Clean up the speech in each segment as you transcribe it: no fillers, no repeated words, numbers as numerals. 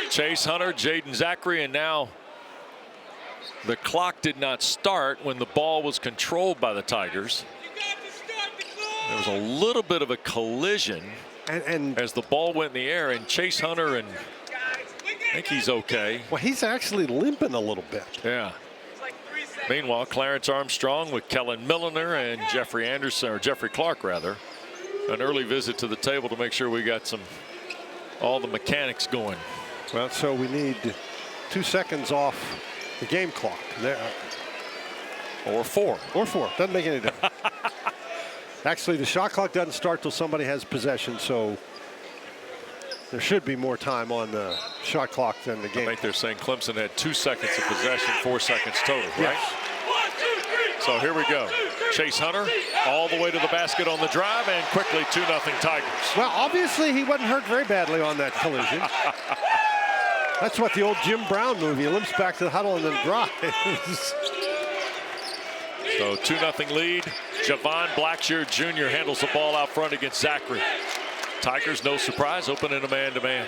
Chase Hunter, Jaden Zachary, and now the clock did not start when the ball was controlled by the Tigers. There was a little bit of a collision and as the ball went in the air, and Chase Hunter, and I think he's okay. Well, he's actually limping a little bit. Yeah. Meanwhile, Clarence Armstrong with Kellen Milliner and Jeffrey Anderson, or Jeffrey Clark rather, an early visit to the table to make sure we got all the mechanics going. Well, so we need 2 seconds off the game clock. There. Or 4. Or 4. Doesn't make any difference. Actually, the shot clock doesn't start till somebody has possession, so there should be more time on the shot clock than the game. I think they're saying Clemson had 2 seconds of possession, 4 seconds total, right? Yes. So here we go. Chase Hunter all the way to the basket on the drive, and quickly 2-0 Tigers. Well, obviously he wasn't hurt very badly on that collision. That's what the old Jim Brown movie, he limps back to the huddle and then drives. So 2-0 lead. Javon Blackshear Jr. handles the ball out front against Zachary. Tigers, no surprise, opening a man-to-man.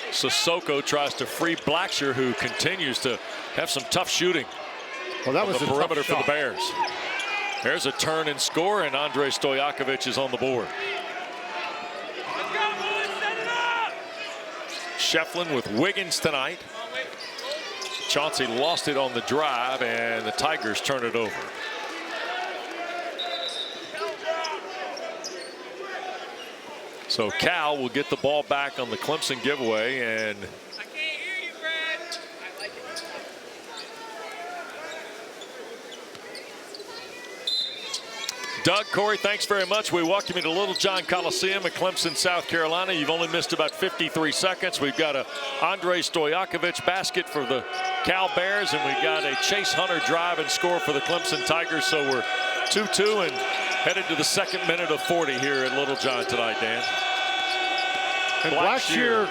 Sissoko tries to free Blackshear, who continues to have some tough shooting. Well, that was the perimeter for the Bears. There's a turn and score, and Andrej Stojakovic is on the board. Schiefflin with Wiggins tonight. Chauncey lost it on the drive, and the Tigers turn it over. So Cal will get the ball back on the Clemson giveaway, and I can't hear you, Brad. Doug, Corey, thanks very much. We welcome you to Little John Coliseum at Clemson, South Carolina. You've only missed about 53 seconds. We've got a Andrej Stojakovic basket for the Cal Bears, and we've got a Chase Hunter drive and score for the Clemson Tigers. So we're 2-2 and headed to the second minute of 40 here at Little John tonight, Dan. And Blackshear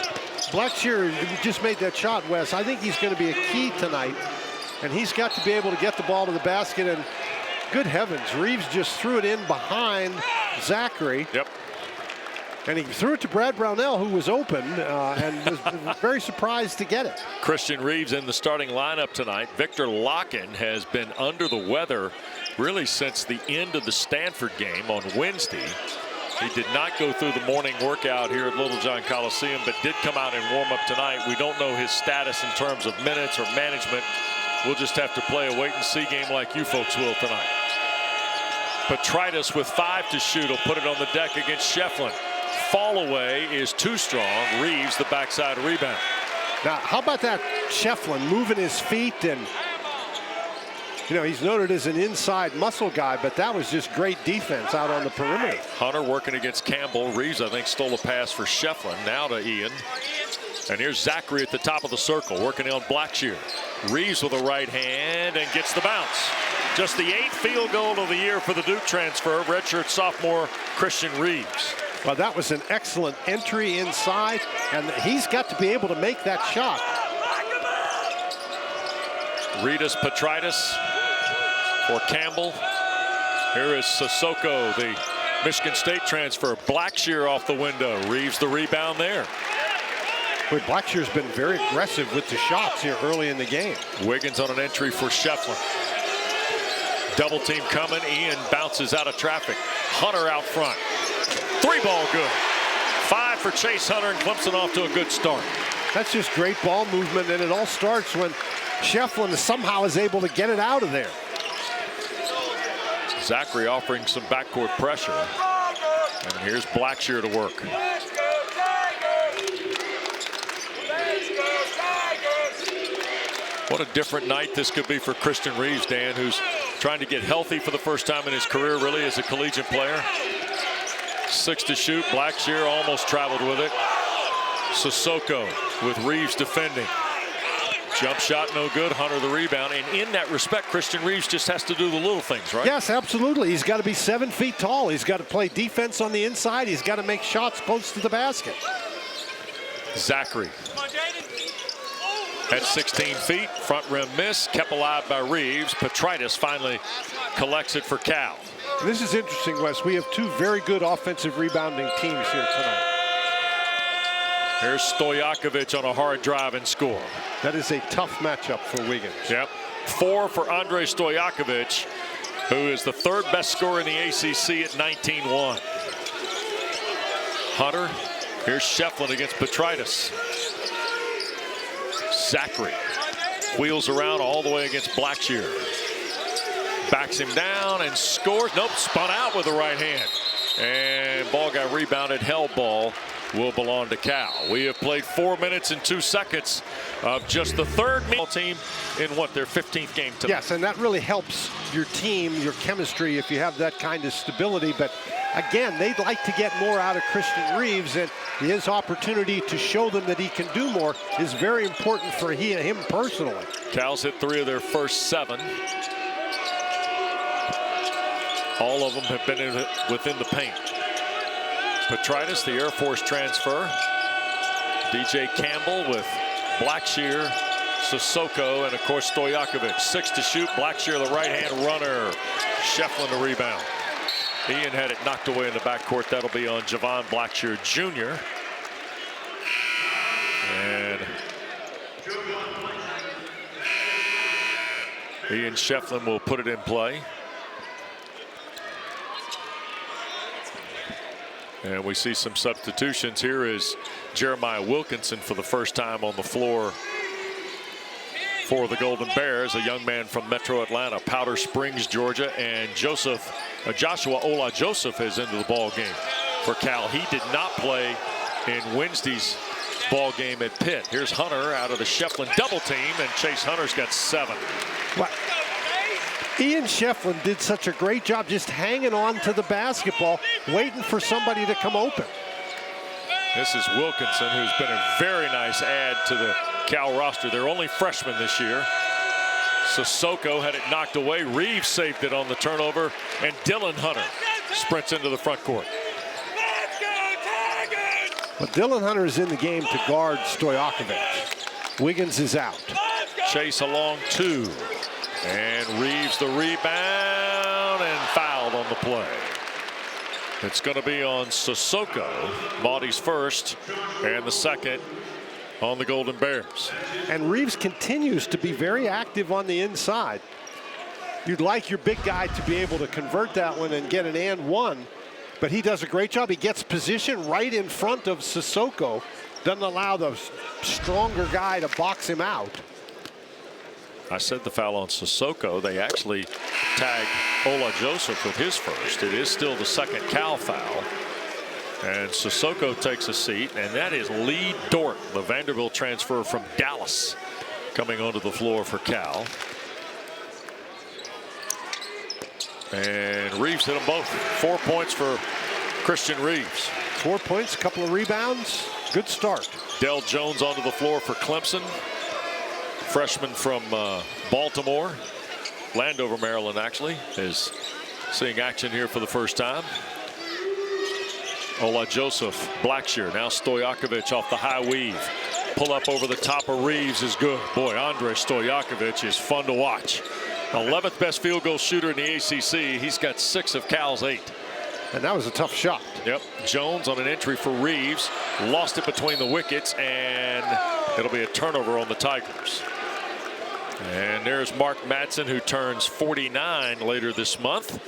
just made that shot, Wes. I think he's going to be a key tonight, and he's got to be able to get the ball to the basket. And good heavens, Reeves just threw it in behind Zachary. Yep. And he threw it to Brad Brownell, who was open, and was very surprised to get it. Christian Reeves in the starting lineup tonight. Victor Lockin has been under the weather really since the end of the Stanford game on Wednesday. He did not go through the morning workout here at Little John Coliseum, but did come out and warm up tonight. We don't know his status in terms of minutes or management. We'll just have to play a wait-and-see game like you folks will tonight. Petritus with 5 to shoot will put it on the deck against Schiefflin. Fall away is too strong. Reeves the backside rebound. Now, how about that Schiefflin moving his feet, and you know, he's noted as an inside muscle guy, but that was just great defense out on the perimeter. Hunter working against Campbell. Reeves, I think, stole a pass for Schiefflin. Now to Ian. And here's Zachary at the top of the circle, working on Blackshear. Reeves with a right hand and gets the bounce. Just the 8th field goal of the year for the Duke transfer, redshirt sophomore Christian Reeves. Well, that was an excellent entry inside, and he's got to be able to make that shot. Reedus Petritus for Campbell. Here is Sissoko, the Michigan State transfer. Blackshear off the window. Reeves the rebound there. But Blackshear's been very aggressive with the shots here early in the game. Wiggins on an entry for Schiefflin. Double team coming. Ian bounces out of traffic. Hunter out front. 3-ball good. 5 for Chase Hunter, and Clemson off to a good start. That's just great ball movement, and it all starts when Schiefflin somehow is able to get it out of there. Zachary offering some backcourt pressure. And here's Blackshear to work. What a different night this could be for Christian Reeves, Dan, who's trying to get healthy for the first time in his career, really, as a collegiate player. 6 to shoot. Blackshear almost traveled with it. Sissoko with Reeves defending. Jump shot no good. Hunter the rebound. And in that respect, Christian Reeves just has to do the little things, right? Yes, absolutely. He's got to be 7 feet tall. He's got to play defense on the inside. He's got to make shots close to the basket. Zachary at 16 feet. Front rim miss. Kept alive by Reeves. Petritus finally collects it for Cal. And this is interesting, Wes. We have 2 very good offensive rebounding teams here tonight. Here's Stojakovic on a hard drive and score. That is a tough matchup for Wiggins. Yep. 4 for Andrej Stojakovic, who is the 3rd best scorer in the ACC at 19-1. Hunter. Here's Schiefflin against Petritus. Zachary wheels around all the way against Blackshear. Backs him down and scores. Nope, spun out with the right hand. And ball got rebounded. Held ball will belong to Cal. We have played 4 minutes and 2 seconds of just the 3rd team in what, their 15th game tonight. Yes, and that really helps your team, your chemistry, if you have that kind of stability. But again, they'd like to get more out of Christian Reeves, and his opportunity to show them that he can do more is very important for him personally. Cal's hit 3 of their first 7. All of them have been within the paint. Petritus, the Air Force transfer. DJ Campbell with Blackshear, Sissoko, and of course Stojakovic. 6 to shoot. Blackshear, the right-hand runner. Schiefflin the rebound. Ian had it knocked away in the backcourt. That'll be on Javon Blackshear Jr. And Ian Schiefflin will put it in play. And we see some substitutions. Here is Jeremiah Wilkinson for the first time on the floor for the Golden Bears, a young man from Metro Atlanta, Powder Springs, Georgia. And Joshua Ola Joseph is into the ball game for Cal. He did not play in Wednesday's ball game at Pitt. Here's Hunter out of the Schiefflin double team, and Chase Hunter's got 7. What? Ian Schiefflin did such a great job just hanging on to the basketball, waiting for somebody to come open. This is Wilkinson, who's been a very nice add to the Cal roster. They're only freshmen this year. Sissoko had it knocked away. Reeves saved it on the turnover, and Dylan Hunter sprints into the front court. But Dylan Hunter is in the game to guard Stojakovic. Wiggins is out. Chase along 2. And Reeves the rebound and fouled on the play. It's going to be on Sissoko. Maudie's first and the second on the Golden Bears. And Reeves continues to be very active on the inside. You'd like your big guy to be able to convert that one and get an and one, but he does a great job. He gets position right in front of Sissoko. Doesn't allow the stronger guy to box him out. I said the foul on Sissoko. They actually tagged Ola Joseph with his first. It is still the second Cal foul. And Sissoko takes a seat, and that is Lee Dort, the Vanderbilt transfer from Dallas, coming onto the floor for Cal. And Reeves hit them both. 4 points for Christian Reeves. 4 points, a couple of rebounds. Good start. Dell Jones onto the floor for Clemson. Freshman from Baltimore. Landover, Maryland, actually, is seeing action here for the first time. Ola Joseph, Blackshear, now Stojakovic off the high weave. Pull up over the top of Reeves is good. Boy, Andrej Stojakovic is fun to watch. 11th best field goal shooter in the ACC. He's got 6 of Cal's 8. And that was a tough shot. Yep. Jones on an entry for Reeves. Lost it between the wickets, and it'll be a turnover on the Tigers. And there's Mark Madsen, who turns 49 later this month,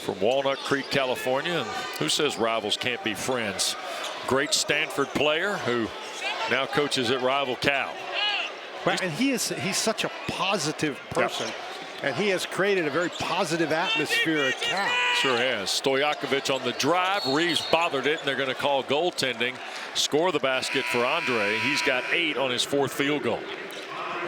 from Walnut Creek, California. And who says rivals can't be friends? Great Stanford player who now coaches at rival Cal. Well, and he's such a positive person. Yep. And he has created a very positive atmosphere at Cal. Sure has. Stojakovic on the drive. Reeves bothered it, and they're going to call goaltending. Score the basket for Andre. He's got 8 on his 4th field goal.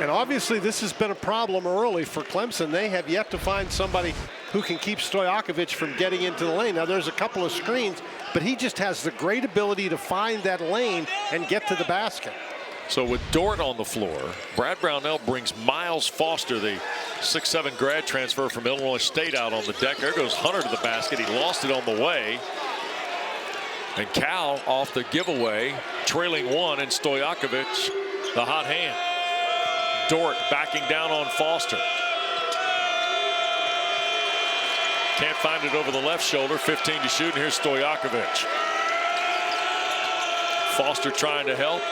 And obviously this has been a problem early for Clemson. They have yet to find somebody who can keep Stojakovic from getting into the lane. Now there's a couple of screens, but he just has the great ability to find that lane and get to the basket. So with Dort on the floor, Brad Brownell brings Miles Foster, the 6'7" grad transfer from Illinois State, out on the deck. There goes Hunter to the basket. He lost it on the way. And Cal off the giveaway, trailing 1, and Stojakovic, the hot hand. Dort backing down on Foster. Can't find it over the left shoulder. 15 to shoot, and here's Stojakovic. Foster trying to help.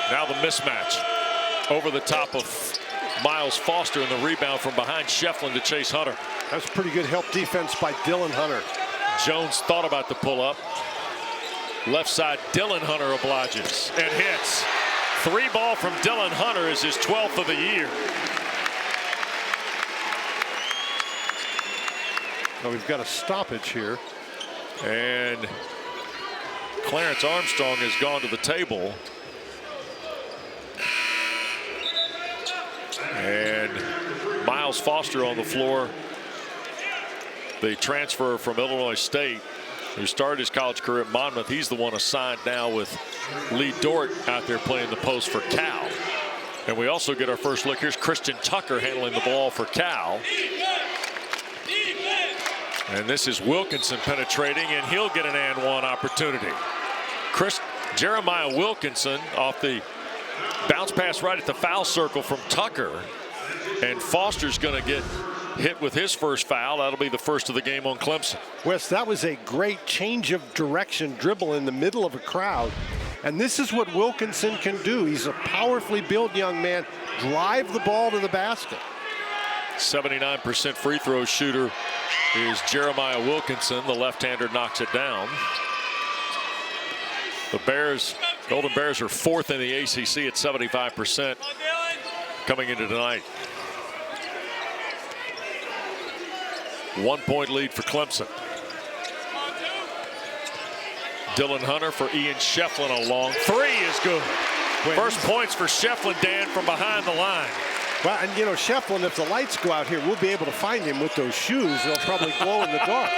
Now the mismatch over the top of Miles Foster, and the rebound from behind Schiefflin to Chase Hunter. That's pretty good help defense by Dylan Hunter. Jones thought about the pull-up. Left side, Dylan Hunter obliges and hits. 3 ball from Dylan Hunter is his 12th of the year. Well, we've got a stoppage here. And Clarence Armstrong has gone to the table. And Miles Foster on the floor, the transfer from Illinois State, who started his college career at Monmouth. He's the one assigned now with Lee Dort out there playing the post for Cal. And we also get our first look. Here's Christian Tucker handling the ball for Cal. And this is Wilkinson penetrating, and he'll get an and one opportunity. Jeremiah Wilkinson off the bounce pass right at the foul circle from Tucker. And Foster's going to get hit with his first foul. That'll be the first of the game on Clemson. Wes, that was a great change of direction dribble in the middle of a crowd. And this is what Wilkinson can do. He's a powerfully built young man. Drive the ball to the basket. 79% free throw shooter is Jeremiah Wilkinson. The left-hander knocks it down. The Golden Bears are 4th in the ACC at 75% coming into tonight. 1-point lead for Clemson. Dylan Hunter for Ian Schiefflin. A long 3 is good. First points for Schiefflin, Dan, from behind the line. Well, and you know, Schiefflin, if the lights go out here, we'll be able to find him with those shoes. They'll probably glow in the dark.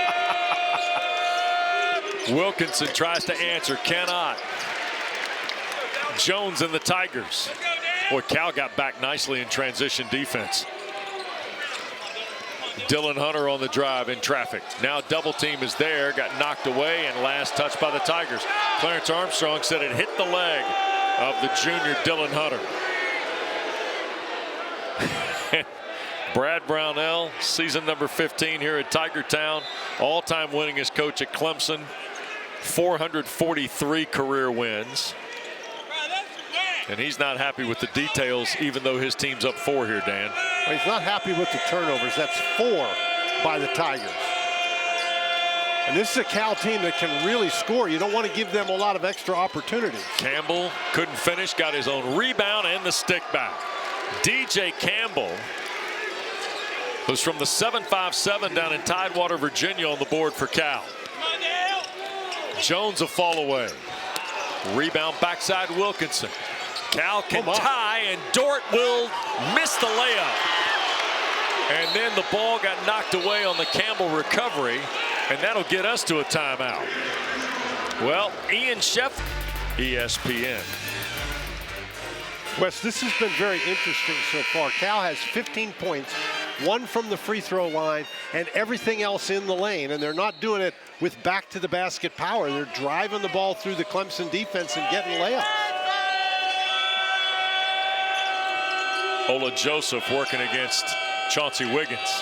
Wilkinson tries to answer, cannot. Jones and the Tigers. Boy, Cal got back nicely in transition defense. Dylan Hunter on the drive in traffic. Now double team is there, got knocked away, and last touch by the Tigers. Clarence Armstrong said it hit the leg of the junior Dylan Hunter. Brad Brownell, season number 15 here at Tiger Town, all-time winningest coach at Clemson, 443 career wins. And he's not happy with the details, even though his team's up 4 here, Dan. Well, he's not happy with the turnovers. That's 4 by the Tigers. And this is a Cal team that can really score. You don't want to give them a lot of extra opportunity. Campbell couldn't finish, got his own rebound and the stick back. DJ Campbell, who's from the 757 down in Tidewater, Virginia, on the board for Cal. Jones a fall away. Rebound backside Wilkinson. Cal can tie, and Dort will miss the layup. And then the ball got knocked away on the Campbell recovery, and that'll get us to a timeout. Well, Ian Schiefflin, ESPN. Wes, this has been very interesting so far. Cal has 15 points, 1 from the free throw line, and everything else in the lane. And they're not doing it with back to the basket power. They're driving the ball through the Clemson defense and getting layups. Ola Joseph working against Chauncey Wiggins.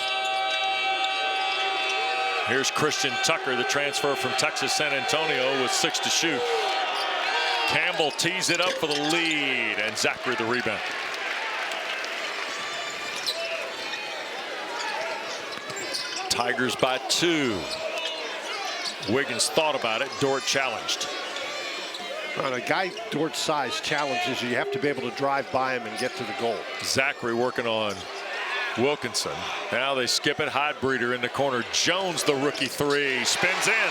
Here's Christian Tucker, the transfer from Texas San Antonio, with 6 to shoot. Campbell tees it up for the lead, and Zachary the rebound. Tigers by 2. Wiggins thought about it. Dort challenged. Well, a guy Dort's size challenges you. You have to be able to drive by him and get to the goal. Zachary working on Wilkinson. Now they skip it. Highbreeder in the corner. Jones, the rookie 3, spins in.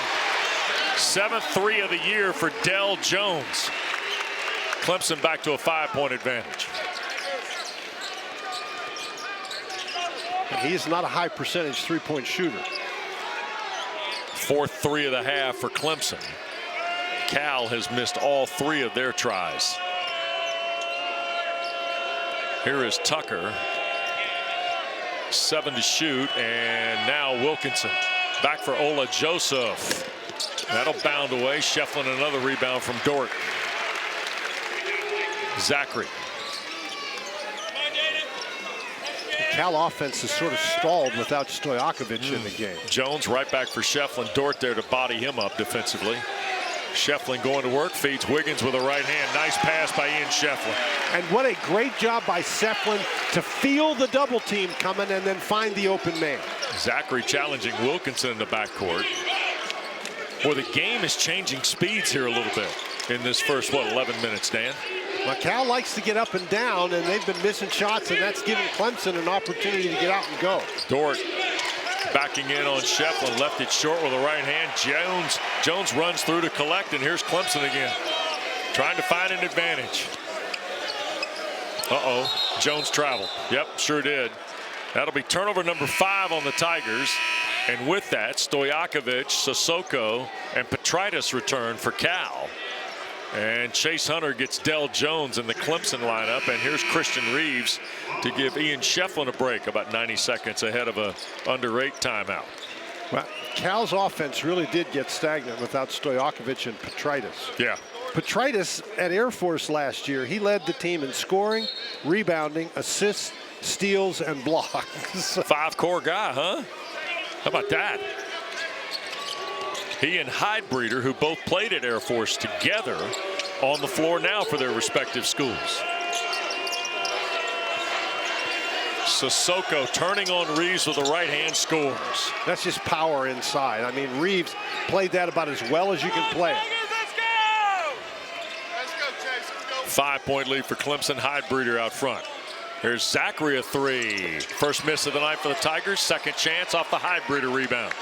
7th 3 of the year for Dell Jones. Clemson back to a 5-point advantage. And he's not a high percentage 3-point shooter. 4th 3 of the half for Clemson. Cal has missed all 3 of their tries. Here is Tucker. 7 to shoot, and now Wilkinson. Back for Ola Joseph. That'll bound away. Schiefflin another rebound from Dort. Zachary. The Cal offense is sort of stalled without Stojakovic in the game. Jones right back for Schiefflin. Dort there to body him up defensively. Schiefflin going to work, feeds Wiggins with a right hand. Nice pass by Ian Schiefflin. And what a great job by Schiefflin to feel the double team coming and then find the open man. Zachary challenging Wilkinson in the backcourt. Well, the game is changing speeds here a little bit in this first, 11 minutes, Dan? Well, Cal likes to get up and down, and they've been missing shots, and that's giving Clemson an opportunity to get out and go. Dort backing in on Schiefflin, left it short with a right hand. Jones runs through to collect, and here's Clemson again, trying to find an advantage. Jones traveled. Yep, sure did. That'll be turnover number 5 on the Tigers. And with that, Stojakovic, Sissoko, and Petritus return for Cal. And Chase Hunter gets Dell Jones in the Clemson lineup. And here's Christian Reeves to give Ian Schiefflin a break, about 90 seconds ahead of a under 8 timeout. Well, Cal's offense really did get stagnant without Stojakovic and Petritus. Yeah. Petritus at Air Force last year, he led the team in scoring, rebounding, assists, steals, and blocks. 5-core guy, huh? How about that? He and Heidbreeder, who both played at Air Force together, on the floor now for their respective schools. Sissoko turning on Reeves with a right hand scores. That's just power inside. I mean, Reeves played that about as well as you can play it. Let's go, Chase. Let's go. 5-point lead for Clemson. Heidbreeder out front. Here's Zachary, a 3. First miss of the night for the Tigers. Second chance off the Heidbreeder rebound.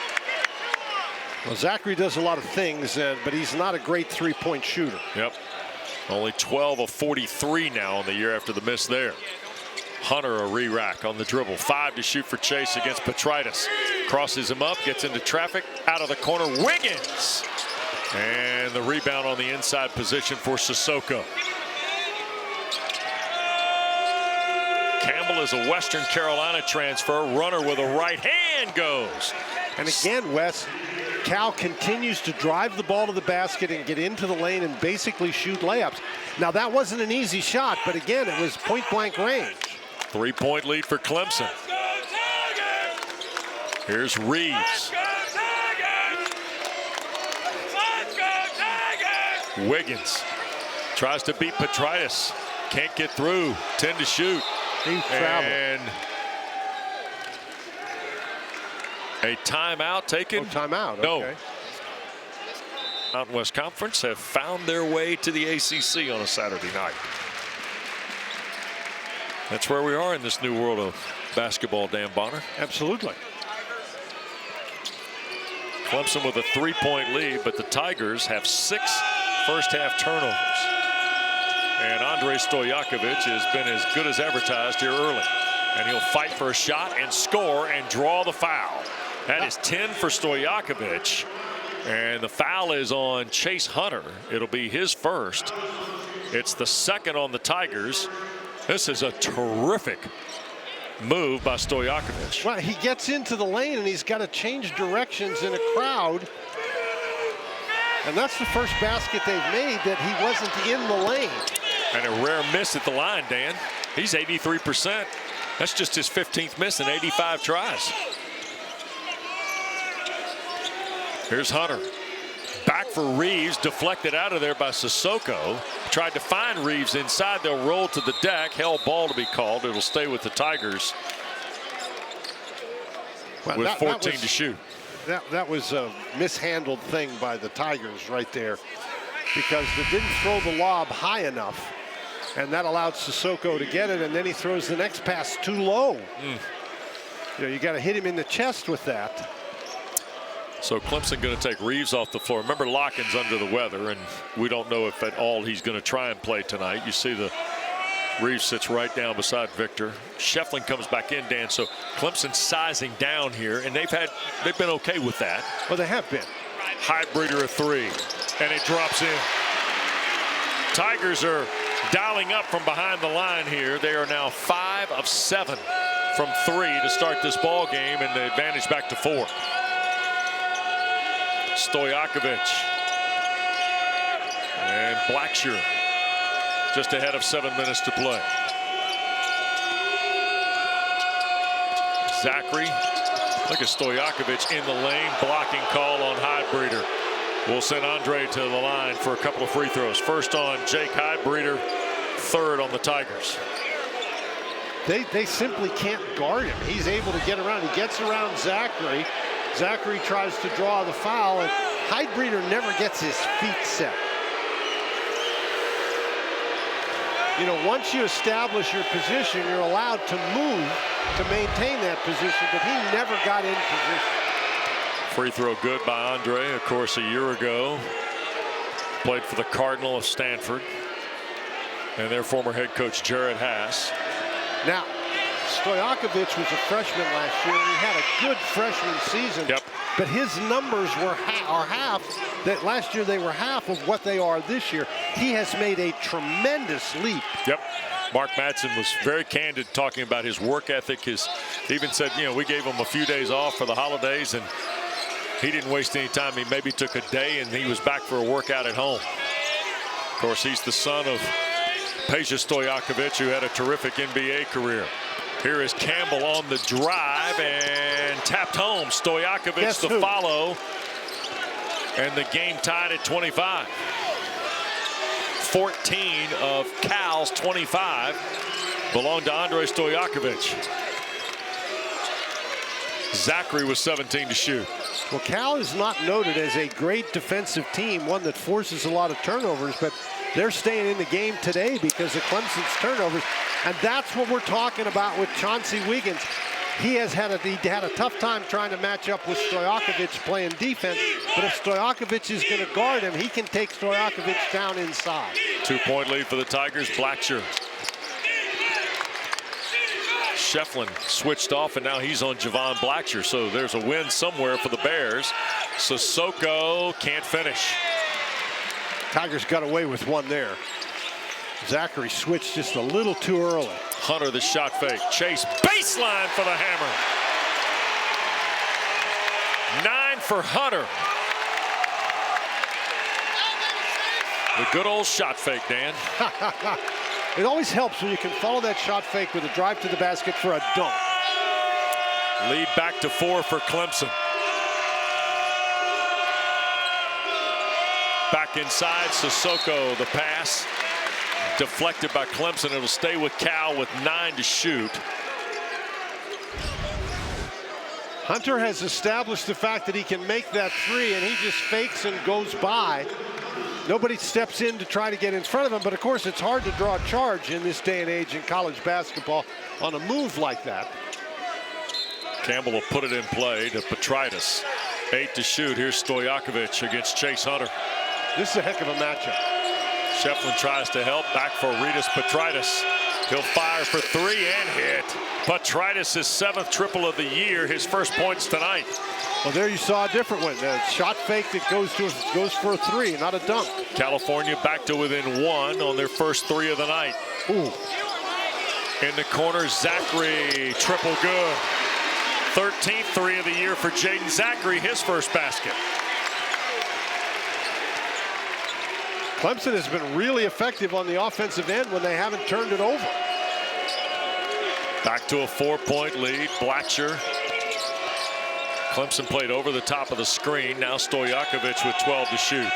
Well, Zachary does a lot of things, but he's not a great 3-point shooter. Yep. Only 12 of 43 now in the year after the miss there. Hunter a re-rack on the dribble. 5 to shoot for Chase against Petritus. Crosses him up, gets into traffic, out of the corner, Wiggins. And the rebound on the inside position for Sissoko. Campbell is a Western Carolina transfer. Runner with a right hand goes. And again, Wes, Cal continues to drive the ball to the basket and get into the lane and basically shoot layups. Now, that wasn't an easy shot, but again, it was point-blank range. 3-point lead for Clemson. Here's Reeves. Wiggins tries to beat Petritus. Can't get through. 10 to shoot. He traveled. And a timeout taken. Oh, timeout. No. Okay. Mountain West Conference have found their way to the ACC on a Saturday night. That's where we are in this new world of basketball, Dan Bonner. Absolutely. Clemson with a 3-point lead, but the Tigers have 6 first-half turnovers. And Andrej Stojakovic has been as good as advertised here early. And he'll fight for a shot and score and draw the foul. That is 10 for Stojakovic. And the foul is on Chase Hunter. It'll be his first. It's the second on the Tigers. This is a terrific move by Stojakovic. Well, he gets into the lane and he's got to change directions in a crowd. And that's the first basket they've made that he wasn't in the lane. And a rare miss at the line, Dan. He's 83%. That's just his 15th miss in 85 tries. Here's Hunter. Back for Reeves, deflected out of there by Sissoko. Tried to find Reeves inside. They'll roll to the deck. Hell ball to be called. It'll stay with the Tigers with 14 to shoot. That was a mishandled thing by the Tigers right there, because they didn't throw the lob high enough, and that allowed Sissoko to get it, and then he throws the next pass too low. You know, you got to hit him in the chest with that. So Clemson going to take Reeves off the floor. Remember, Lockin's under the weather, and we don't know if at all he's going to try and play tonight. You see the Reeves sits right down beside Victor. Schiefflin comes back in, Dan. So Clemson sizing down here, and they've been okay with that. Well, they have been. Heidbreeder a 3, and it drops in. Tigers are dialing up from behind the line here. They are now 5 of 7 from 3 to start this ball game, and the advantage back to 4. Stojakovic and Blackshear just ahead of 7 minutes to play. Zachary, look at Stojakovic in the lane, blocking call on Heidbreeder. will send Andre to the line for a couple of free throws. First on Jake Heidbreder, third on the Tigers. They simply can't guard him. He's able to get around. He gets around Zachary. Zachary tries to draw the foul, and Heidbreder never gets his feet set. You know, once you establish your position, you're allowed to move to maintain that position, but he never got in position. Free throw good by Andre. Of course, a year ago, played for the Cardinal of Stanford and their former head coach, Jared Haas. Now, Stojakovic was a freshman last year, and he had a good freshman season. Yep. But his numbers are half. That last year they were half of what they are this year. He has made a tremendous leap. Yep. Mark Madsen was very candid talking about his work ethic. He even said, you know, we gave him a few days off for the holidays, and he didn't waste any time. He maybe took a day, and he was back for a workout at home. Of course, he's the son of Peja Stojakovic, who had a terrific NBA career. Here is Campbell on the drive and tapped home. Stojakovic the follow, and the game tied at 25. 14 of Cal's 25 belong to Andrej Stojakovic. Zachary was 17 to shoot. Well, Cal is not noted as a great defensive team, one that forces a lot of turnovers, but they're staying in the game today because of Clemson's turnovers. And that's what we're talking about with Chauncey Wiggins. He had a tough time trying to match up with Stojakovic playing defense. But if Stojakovic is going to guard him, he can take Stojakovic down inside. 2-point lead for the Tigers. Blackshear. Schiefflin switched off, and now he's on Javon Blackshear. So there's a win somewhere for the Bears. Sissoko can't finish. Tigers got away with one there. Zachary switched just a little too early. Hunter the shot fake. Chase baseline for the hammer. 9 for Hunter. The good old shot fake, Dan. It always helps when you can follow that shot fake with a drive to the basket for a dunk. Lead back to 4 for Clemson. Back inside, Sissoko, the pass. Deflected by Clemson. It'll stay with Cal with 9 to shoot. Hunter has established the fact that he can make that three, and he just fakes and goes by. Nobody steps in to try to get in front of him, but of course it's hard to draw a charge in this day and age in college basketball on a move like that. Campbell will put it in play to Petritus. 8 to shoot. Here's Stojakovic against Chase Hunter. This is a heck of a matchup. Schiefflin tries to help. Back for Rytis Petritus. He'll fire for 3 and hit. Petritus' 7th triple of the year. His first points tonight. Well, there you saw a different one. A shot fake that goes for a 3, not a dunk. California back to within 1 on their first 3 of the night. Ooh. In the corner, Zachary, triple good. 13th 3 of the year for Jaden Zachary, his first basket. Clemson has been really effective on the offensive end when they haven't turned it over. Back to a 4-point lead. Blackshear. Clemson played over the top of the screen. Now Stojakovic with 12 to shoot.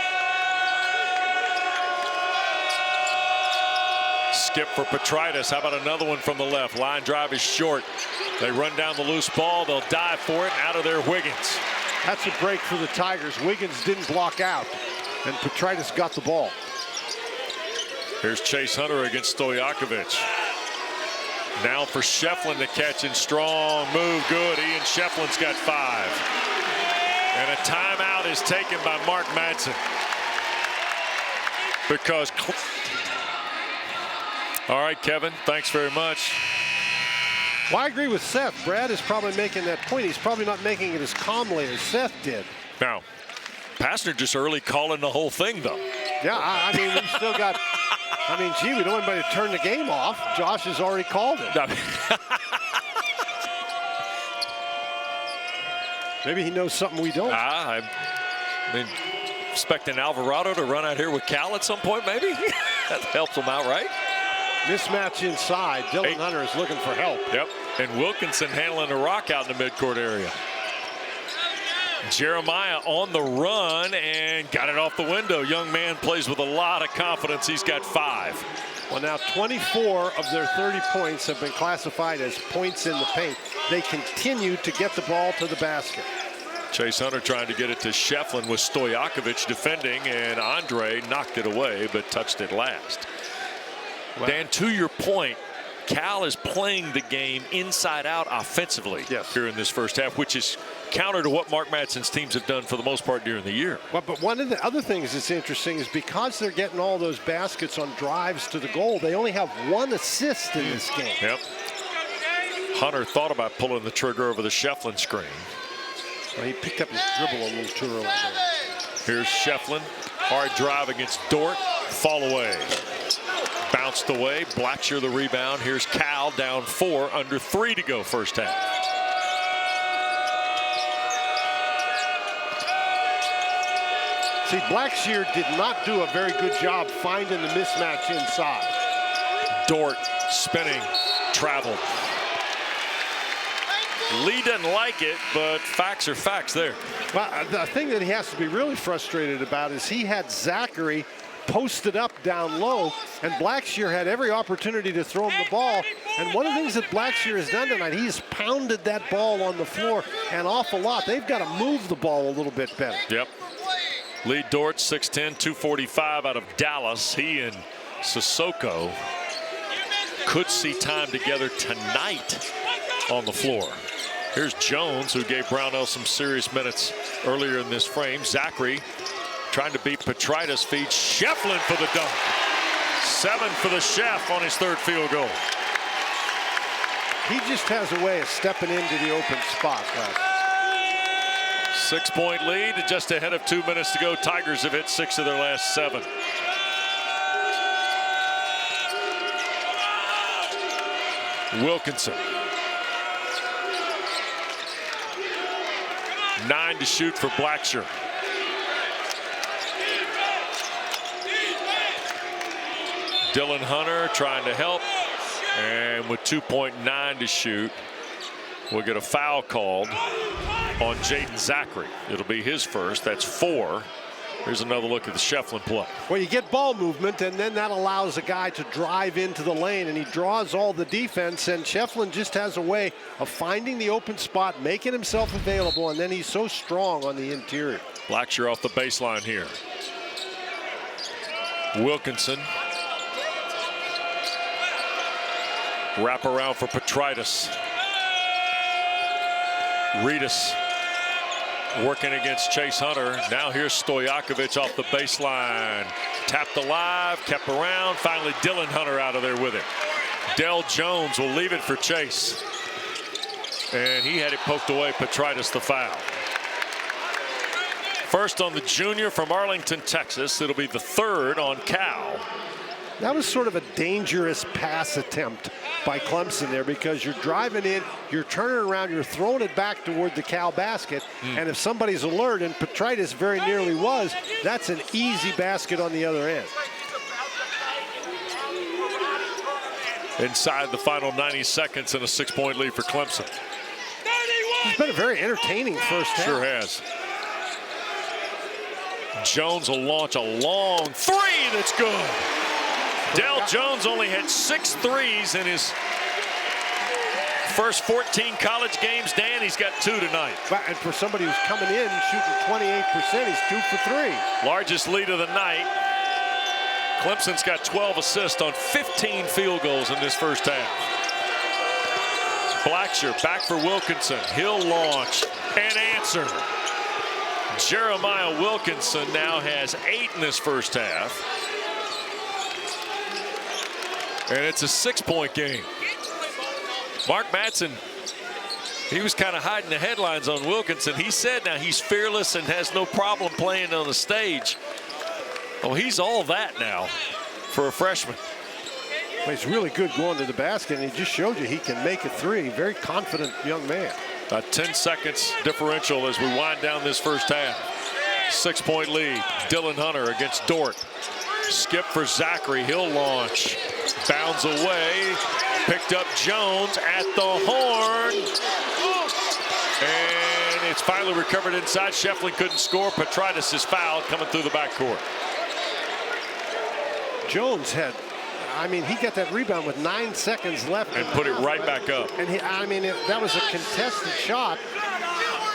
Skip for Petritus. How about another one from the left? Line drive is short. They run down the loose ball. They'll dive for it. Out of there, Wiggins. That's a break for the Tigers. Wiggins didn't block out, and Petritus got the ball. Here's Chase Hunter against Stojakovic. Now for Schiefflin to catch and strong move. Good. Ian Schiefflin's got 5. And a timeout is taken by Mark Madsen. Because. All right, Kevin, thanks very much. Well, I agree with Seth. Brad is probably making that point. He's probably not making it as calmly as Seth did. Now, Pastner just early calling the whole thing, though. Yeah, I mean, we still got. I mean, gee, we don't want anybody to turn the game off. Josh has already called it. Maybe he knows something we don't. I mean, expecting Alvarado to run out here with Cal at some point, maybe? That helps him out, right? Mismatch inside. Dylan Hunter is looking for help. Yep. And Wilkinson handling the rock out in the midcourt area. Jeremiah on the run and got it off the window. Young man plays with a lot of confidence. He's got 5. Well, now 24 of their 30 points have been classified as points in the paint. They continue to get the ball to the basket. Chase Hunter trying to get it to Schiefflin with Stojakovic defending, and Andre knocked it away but touched it last. Wow. Dan, to your point, Cal is playing the game inside out offensively here in this first half, which is counter to what Mark Madsen's teams have done for the most part during the year. Well, but one of the other things that's interesting is because they're getting all those baskets on drives to the goal, they only have 1 assist in this game. Yep. Hunter thought about pulling the trigger over the Schiefflin screen. Well, he picked up his dribble a little too early there. Here's Schiefflin. Hard drive against Dort. Fall away. Bounced away. Blackshear the rebound. Here's Cal down 4, under 3 to go first half. See, Blackshear did not do a very good job finding the mismatch inside. Dort spinning, traveled. Lee doesn't like it, but facts are facts there. Well, the thing that he has to be really frustrated about is he had Zachary posted up down low, and Blackshear had every opportunity to throw him the ball. And one of the things that Blackshear has done tonight, he's pounded that ball on the floor an awful lot. They've got to move the ball a little bit better. Yep. Lee Dort, 6'10", 245 out of Dallas. He and Sissoko could see time together tonight on the floor. Here's Jones, who gave Brownell some serious minutes earlier in this frame. Zachary trying to beat Petritus, feeds Schiefflin for the dunk. 7 for the Chef on his 3rd field goal. He just has a way of stepping into the open spot. 6-point lead, just ahead of 2 minutes to go. Tigers have hit 6 of their last 7. Wilkinson. 9 to shoot for Blackshear. Dylan Hunter trying to help, and with 2.9 to shoot, we'll get a foul called on Jaden Zachary. It'll be his first. That's 4. Here's another look at the Schiefflin play. Well, you get ball movement, and then that allows a guy to drive into the lane, and he draws all the defense, and Schiefflin just has a way of finding the open spot, making himself available, and then he's so strong on the interior. Blackshear off the baseline here. Wilkinson. Wrap around for Petritus. Reedus working against Chase Hunter. Now here's Stojakovic off the baseline. Tapped alive, kept around. Finally, Dylan Hunter out of there with it. Dell Jones will leave it for Chase. And he had it poked away. Petritus the foul. First on the junior from Arlington, Texas. It'll be the 3rd on Cal. That was sort of a dangerous pass attempt by Clemson there, because you're driving in, you're turning around, you're throwing it back toward the Cal basket, and if somebody's alert, and Petritus very nearly was, that's an easy basket on the other end. Inside the final 90 seconds and a 6-point lead for Clemson. It's been a very entertaining first half. Sure has. Jones will launch a long 3 that's good. Dell Jones only had 6 threes in his first 14 college games. Dan, he's got 2 tonight. And for somebody who's coming in shooting 28%, he's 2 for 3. Largest lead of the night. Clemson's got 12 assists on 15 field goals in this first half. Blackshear back for Wilkinson. He'll launch and answer. Jeremiah Wilkinson now has 8 in this first half. And it's a 6-point game. Mark Madsen, he was kind of hiding the headlines on Wilkinson. He said now he's fearless and has no problem playing on the stage. Oh, he's all that now for a freshman. Well, he's really good going to the basket, and he just showed you he can make a 3. Very confident young man. A 10 seconds differential as we wind down this first half. 6-point lead. Dylan Hunter against Dort. Skip for Zachary. He'll launch. Bounds away. Picked up Jones at the horn. And it's finally recovered inside. Schiefflin couldn't score. Petritis is fouled coming through the backcourt. Jones had, I mean, he got that rebound with 9 seconds left. And put it right back up. And I mean, that was a contested shot.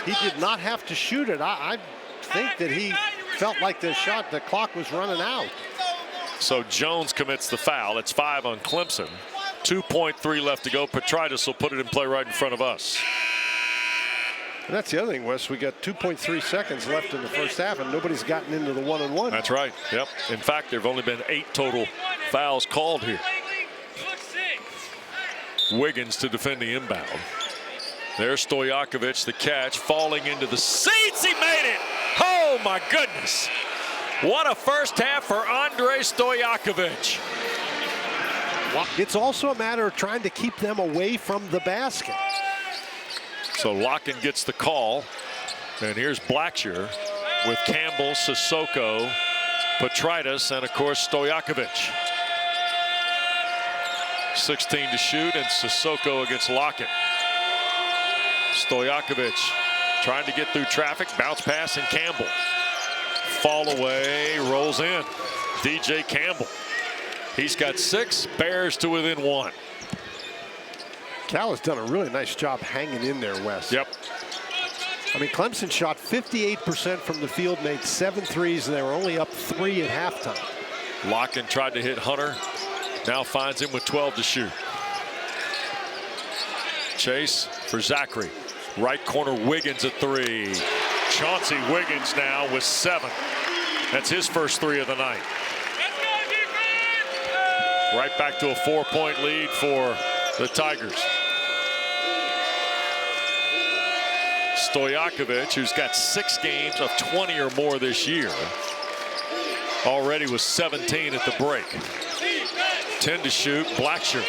He did not have to shoot it. I think that he felt like the clock was running out. So Jones commits the foul. It's 5 on Clemson. 2.3 left to go. Petritis will put it in play right in front of us. And that's the other thing, Wes. We got 2.3 seconds left in the first half, and nobody's gotten into the 1-on-1. That's right. Yep. In fact, there have only been 8 total fouls called here. Wiggins to defend the inbound. There's Stojakovic, the catch, falling into the seats. He made it. Oh, my goodness. What a first half for Andrej Stojakovic. It's also a matter of trying to keep them away from the basket. So Lockin gets the call. And here's Blackshear with Campbell, Sissoko, Petritis, and, of course, Stojakovic. 16 to shoot, and Sissoko against Lockin. Stojakovic trying to get through traffic. Bounce pass, and Campbell. Fall away, rolls in. DJ Campbell. He's got 6, Bears to within 1. Cal has done a really nice job hanging in there, Wes. Yep. I mean, Clemson shot 58% from the field, made 7 threes, and they were only up 3 at halftime. Lockin tried to hit Hunter. Now finds him with 12 to shoot. Chase for Zachary. Right corner, Wiggins at 3. Chauncey Wiggins now with 7. That's his first 3 of the night. Right back to a 4-point lead for the Tigers. Stojakovic, who's got 6 games of 20 or more this year, already was 17 at the break. 10 to shoot. Blackshear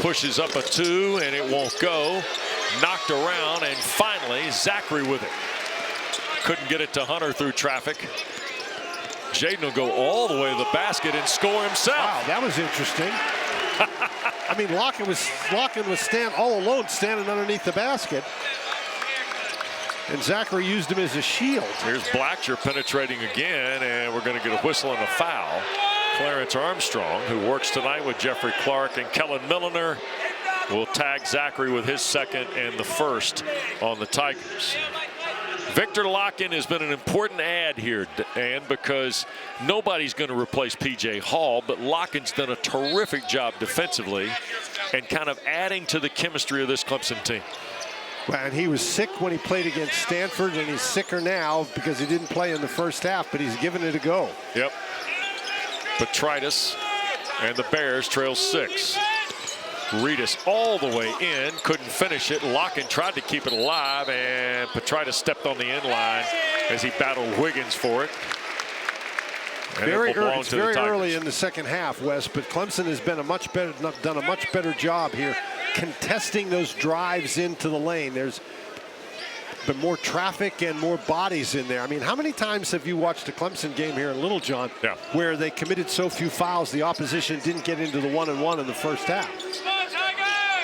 pushes up a 2, and it won't go. Knocked around, and finally Zachary with it. Couldn't get it to Hunter through traffic. Jaden will go all the way to the basket and score himself. Wow, that was interesting. I mean, Lockin was all alone, standing underneath the basket, and Zachary used him as a shield. Here's Blackshear penetrating again, and we're going to get a whistle and a foul. Clarence Armstrong, who works tonight with Jeffrey Clark and Kellen Milliner, will tag Zachary with his 2nd and the 1st on the Tigers. Victor Lockin has been an important add here, Dan, because nobody's going to replace P.J. Hall, but Lockin's done a terrific job defensively and kind of adding to the chemistry of this Clemson team. Well, and he was sick when he played against Stanford, and he's sicker now because he didn't play in the first half, but he's given it a go. Yep. Petritis and the Bears trail 6. Reedus all the way in, couldn't finish it. Lockin tried to keep it alive, and Petritis stepped on the end line as he battled Wiggins for it. And it's very early in the second half, Wes, but Clemson has been done a much better job here contesting those drives into the lane. There's been more traffic and more bodies in there. I mean, how many times have you watched a Clemson game here in Littlejohn where they committed so few fouls the opposition didn't get into the 1-on-1 in the first half?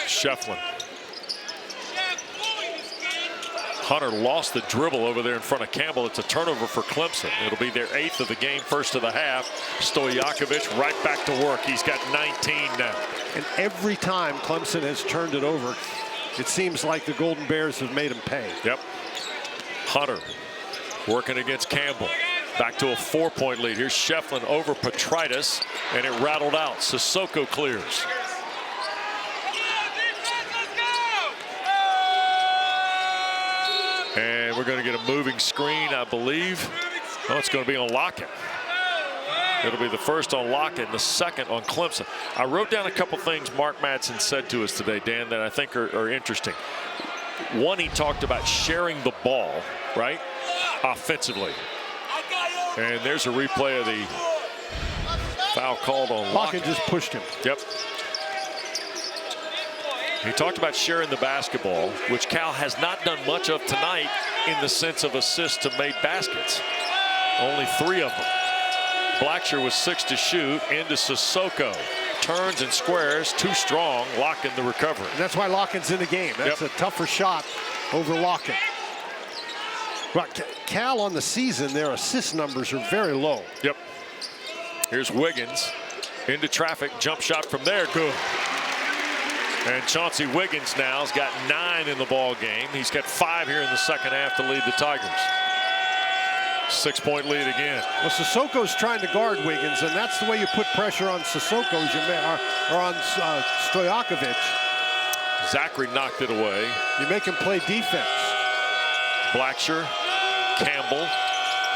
Schiefflin. Hunter lost the dribble over there in front of Campbell. It's a turnover for Clemson. It'll be their 8th of the game, 1st of the half. Stojakovic right back to work. He's got 19 now. And every time Clemson has turned it over, it seems like the Golden Bears have made them pay. Yep. Hunter working against Campbell. Back to a 4-point lead. Here's Schiefflin over Petritis, and it rattled out. Sissoko clears. And we're going to get a moving screen, I believe. Oh, it's going to be on Lockin. It'll be the first on Lockin, the 2nd on Clemson. I wrote down a couple things Mark Madsen said to us today, Dan, that I think are interesting. One, he talked about sharing the ball, right, offensively. And there's a replay of the foul called on Lockin. Lockin just pushed him. Yep. He talked about sharing the basketball, which Cal has not done much of tonight in the sense of assists to made baskets. Only 3 of them. Blackshear was 6 to shoot, into Sissoko. Turns and squares, too strong. Lockin the recovery. And that's why Lockin's in the game. That's a tougher shot over Lockin. Well, Cal on the season, their assist numbers are very low. Yep. Here's Wiggins into traffic. Jump shot from there. Good. And Chauncey Wiggins now has got 9 in the ball game. He's got 5 here in the second half to lead the Tigers. 6-point lead again. Well, Sissoko's trying to guard Wiggins, and that's the way you put pressure on Sissoko or on Stojakovic. Zachary knocked it away. You make him play defense. Blackshear, Campbell,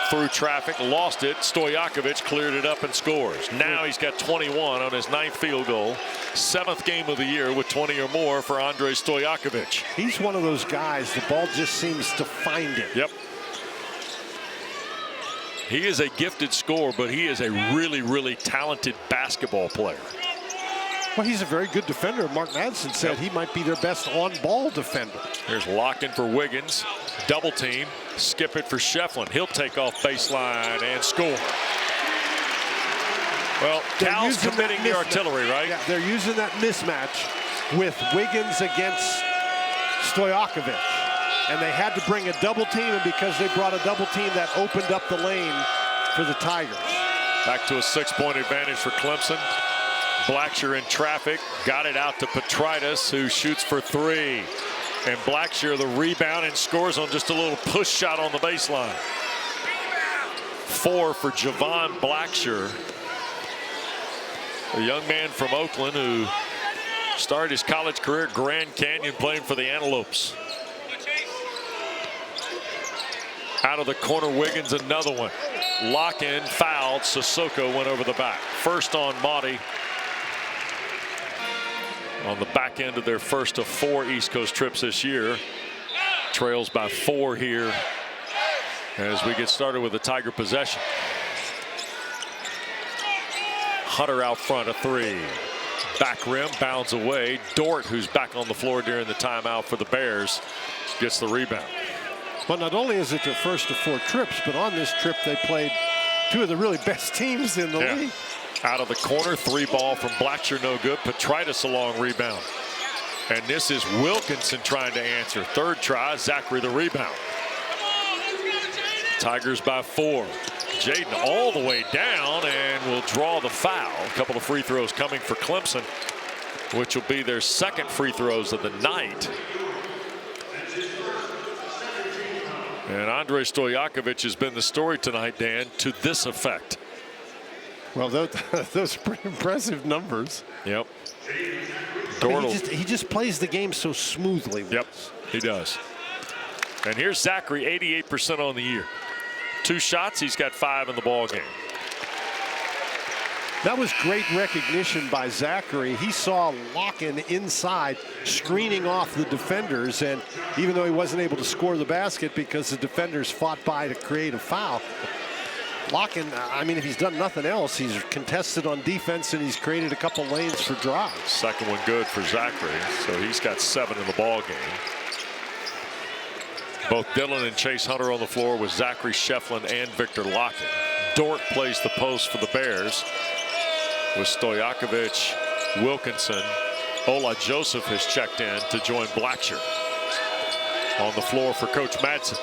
through traffic, lost it. Stojakovic cleared it up and scores. Now he's got 21 on his 9th field goal. 7th game of the year with 20 or more for Andrej Stojakovic. He's one of those guys, the ball just seems to find him. Yep. He is a gifted scorer, but he is a really, really talented basketball player. Well, he's a very good defender. Mark Madsen said he might be their best on-ball defender. Here's Lockin for Wiggins. Double team. Skip it for Schiefflin. He'll take off baseline and score. Well, Cal's committing the artillery, right? Yeah, they're using that mismatch with Wiggins against Stojakovic. And they had to bring a double team, and because they brought a double team, that opened up the lane for the Tigers. Back to a 6-point advantage for Clemson. Blackshear in traffic, got it out to Petritus, who shoots for 3. And Blackshear the rebound and scores on just a little push shot on the baseline. 4 for Javon Blackshear, a young man from Oakland who started his college career at Grand Canyon playing for the Antelopes. Out of the corner, Wiggins, another one. Lockin fouled. Sissoko went over the back. First on Monty. On the back end of their first of 4 East Coast trips this year. Trails by 4 here as we get started with the Tiger possession. Hunter out front, a 3. Back rim, bounds away. Dort, who's back on the floor during the timeout for the Bears, gets the rebound. Well, not only is it their first of 4 trips, but on this trip they played 2 of the really best teams in the league. Out of the corner, 3 ball from Blackshear, no good. Petritus a long rebound. And this is Wilkinson trying to answer. 3rd try, Zachary the rebound. Tigers by 4. Jaden all the way down and will draw the foul. A couple of free throws coming for Clemson, which will be their 2nd free throws of the night. And Andrej Stojakovic has been the story tonight, Dan, to this effect. Well, those are pretty impressive numbers. Yep. I mean, he just plays the game so smoothly. Yep, he does. And here's Zachary, 88% on the year. 2 shots, he's got 5 in the ball game. That was great recognition by Zachary. He saw Lockin inside, screening off the defenders, and even though he wasn't able to score the basket because the defenders fought by to create a foul, Lockin, I mean, if he's done nothing else, he's contested on defense and he's created a couple lanes for drives. 2nd one good for Zachary, so he's got 7 in the ball game. Both Dillon and Chase Hunter on the floor with Zachary, Schiefflin, and Victor Lockin. Dort plays the post for the Bears with Stojakovic, Wilkinson. Ola Joseph has checked in to join Blackshear on the floor for Coach Madsen.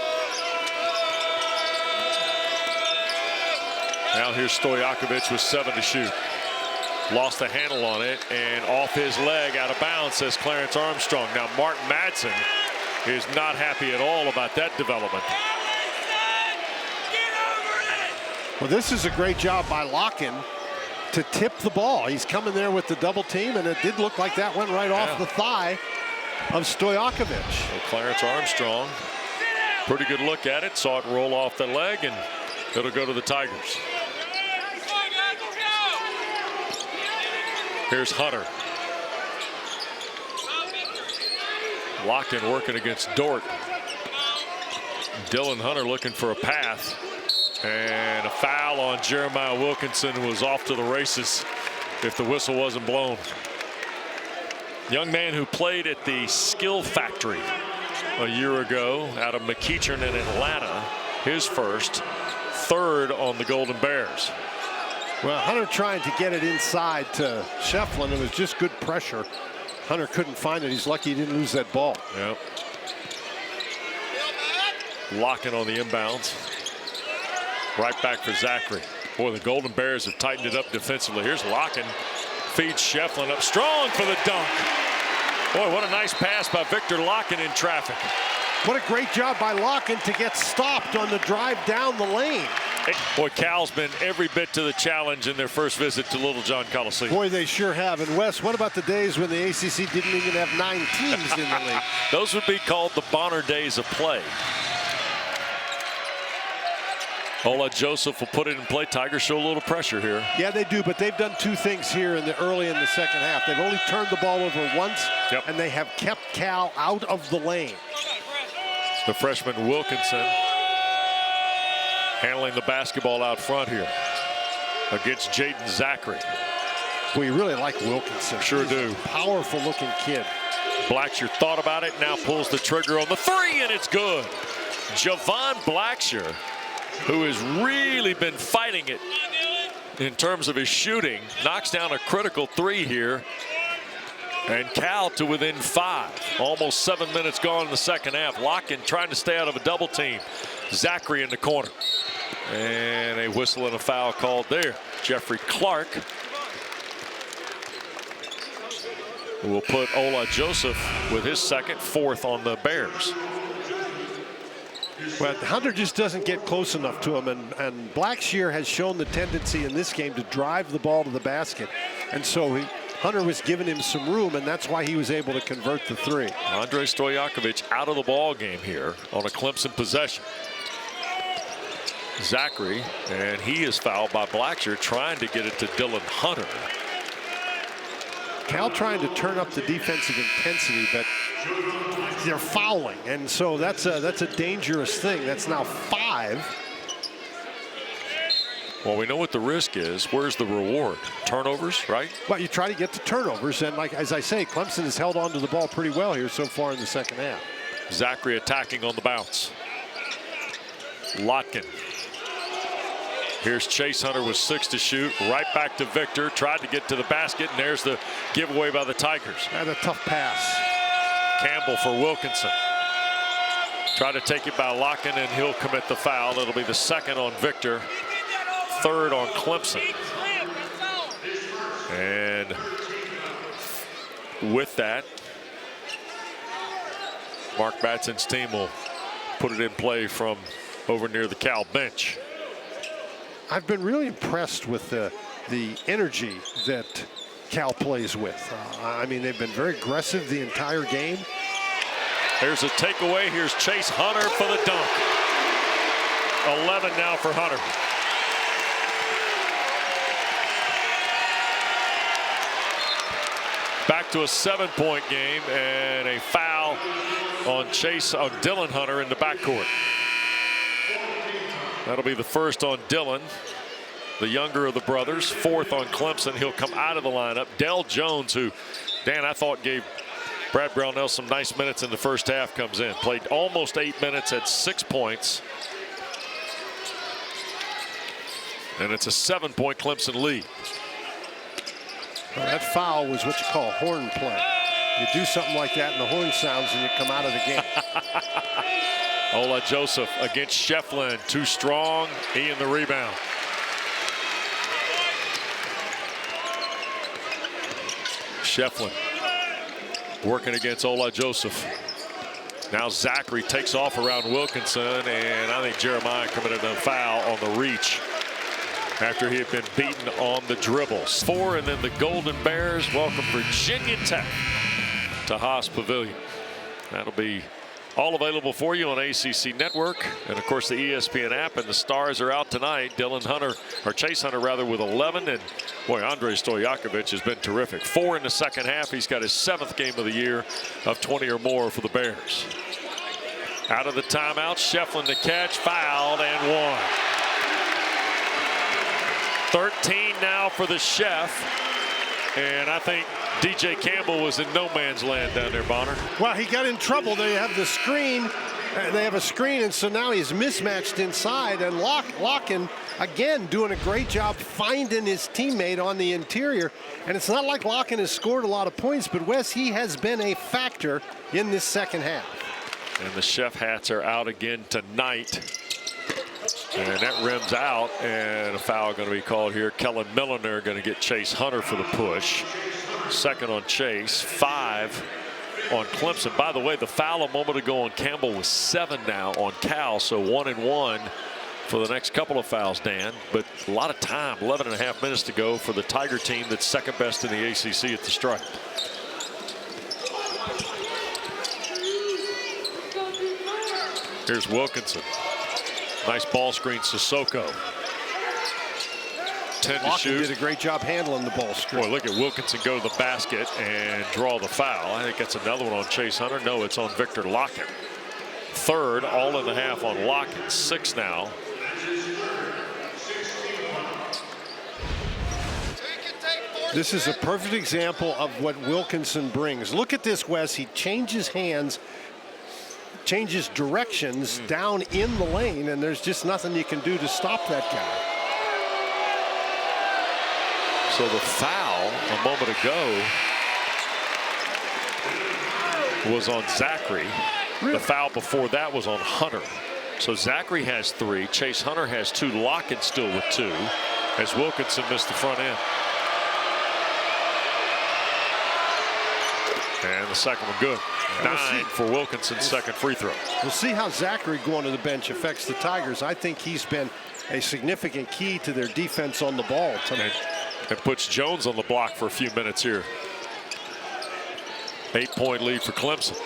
Now here's Stojakovic with 7 to shoot. Lost the handle on it, and off his leg, out of bounds, says Clarence Armstrong. Now Mark Madsen is not happy at all about that development. Well, this is a great job by Lockin to tip the ball. He's coming there with the double team, and it did look like that went right off the thigh of Stojakovic. So Clarence Armstrong, pretty good look at it, saw it roll off the leg, and it'll go to the Tigers. Here's Hunter. Lockin working against Dort. Dylan Hunter looking for a path. And a foul on Jeremiah Wilkinson, who was off to the races if the whistle wasn't blown. Young man who played at the Skill Factory a year ago out of McEachern in Atlanta. His first, 3rd on the Golden Bears. Well, Hunter trying to get it inside to Schiefflin. It was just good pressure. Hunter couldn't find it. He's lucky he didn't lose that ball. Yep. Lockin on the inbounds. Right back for Zachary. Boy, the Golden Bears have tightened it up defensively. Here's Lockin. Feeds Schiefflin up strong for the dunk. Boy, what a nice pass by Victor Lockin in traffic. What a great job by Lockin to get stopped on the drive down the lane. Boy, Cal's been every bit to the challenge in their first visit to Littlejohn Coliseum. Boy, they sure have. And Wes, what about the days when the ACC didn't even have 9 teams in the league? Those would be called the Bonner days of play. Ola Joseph will put it in play. Tigers show a little pressure here. Yeah, they do, but they've done 2 things here early in the second half. They've only turned the ball over once, and they have kept Cal out of the lane. The freshman Wilkinson handling the basketball out front here against Jaden Zachary. We really like Wilkinson. Sure do. Powerful looking kid. Blackshear thought about it, now pulls the trigger on the 3, and it's good. Javon Blackshear, who has really been fighting it in terms of his shooting, knocks down a critical 3 here. And Cal to within 5. Almost 7 minutes gone in the second half. Lockin trying to stay out of a double team. Zachary in the corner. And a whistle and a foul called there. Jeffrey Clark will put Ola Joseph with his second, 4th on the Bears. Well, Hunter just doesn't get close enough to him, and Blackshear has shown the tendency in this game to drive the ball to the basket. And so Hunter was giving him some room, and that's why he was able to convert the 3. Andrej Stojakovic out of the ball game here on a Clemson possession. Zachary, and he is fouled by Blackshear, trying to get it to Dylan Hunter. Cal trying to turn up the defensive intensity, but they're fouling, and so that's a dangerous thing. That's now 5. Well, we know what the risk is. Where's the reward? Turnovers, right? Well, you try to get to turnovers, and like as I say, Clemson has held on to the ball pretty well here so far in the second half. Zachary attacking on the bounce. Lockin. Here's Chase Hunter with 6 to shoot. Right back to Victor. Tried to get to the basket, and there's the giveaway by the Tigers. And a tough pass. Campbell for Wilkinson. Try to take it by Lockin, and he'll commit the foul. It'll be the 2nd on Victor, 3rd on Clemson. And with that, Mark Batson's team will put it in play from over near the Cal bench. I've been really impressed with the energy that Cal plays with. I mean, they've been very aggressive the entire game. There's a takeaway. Here's Chase Hunter for the dunk. 11 now for Hunter. Back to a 7-point game, and a foul on Dylan Hunter in the backcourt. That'll be the 1st on Dylan, the younger of the brothers, 4th on Clemson. He'll come out of the lineup. Dell Jones, who, Dan, I thought gave Brad Brownell some nice minutes in the first half, comes in. Played almost 8 minutes, had 6 points. And it's a 7-point Clemson lead. Well, that foul was what you call horn play. You do something like that and the horn sounds and you come out of the game. Ola Joseph against Schiefflin. Too strong. He in the rebound. Schiefflin working against Ola Joseph. Now Zachary takes off around Wilkinson, and I think Jeremiah committed a foul on the reach after he had been beaten on the dribbles. 4, and then the Golden Bears welcome Virginia Tech to Haas Pavilion. That'll be all available for you on ACC Network, and of course the ESPN app. And the Stars are out tonight. Chase Hunter rather, with 11, and boy, Andrej Stojakovic has been terrific. 4 in the second half. He's got his 7th game of the year of 20 or more for the Bears. Out of the timeout, Schiefflin to catch, fouled, and 1. 13 now for the Chef, and I think DJ Campbell was in no man's land down there, Bonner. Well, he got in trouble. They have the screen. They have a screen, and so now he's mismatched inside. And Lockin, again, doing a great job finding his teammate on the interior. And it's not like Lockin has scored a lot of points, but Wes, he has been a factor in this second half. And the chef hats are out again tonight. And that rims out, and a foul going to be called here. Kellen Milliner going to get Chase Hunter for the push. Second on Chase, 5 on Clemson. By the way, the foul a moment ago on Campbell was 7 now on Cal, so 1 and 1 for the next couple of fouls, Dan. But a lot of time, 11.5 minutes to go for the Tiger team that's second best in the ACC at the stripe. Here's Wilkinson. Nice ball screen, Sissoko. 10 to shoot. Did a great job handling the ball screen. Boy, look at Wilkinson go to the basket and draw the foul. I think that's another one on Chase Hunter. No, it's on Victor Lockin. Third, all in the half on Lockin. 6 now. This is a perfect example of what Wilkinson brings. Look at this, Wes. He changes hands, changes directions down in the lane, and there's just nothing you can do to stop that guy. So the foul a moment ago was on Zachary. Really? The foul before that was on Hunter. So Zachary has 3. Chase Hunter has 2. Lockin still with 2 as Wilkinson missed the front end. And the second one good. 9 for Wilkinson's second free throw. We'll see how Zachary going to the bench affects the Tigers. I think he's been a significant key to their defense on the ball tonight. And puts Jones on the block for a few minutes here. 8-point lead for Clemson.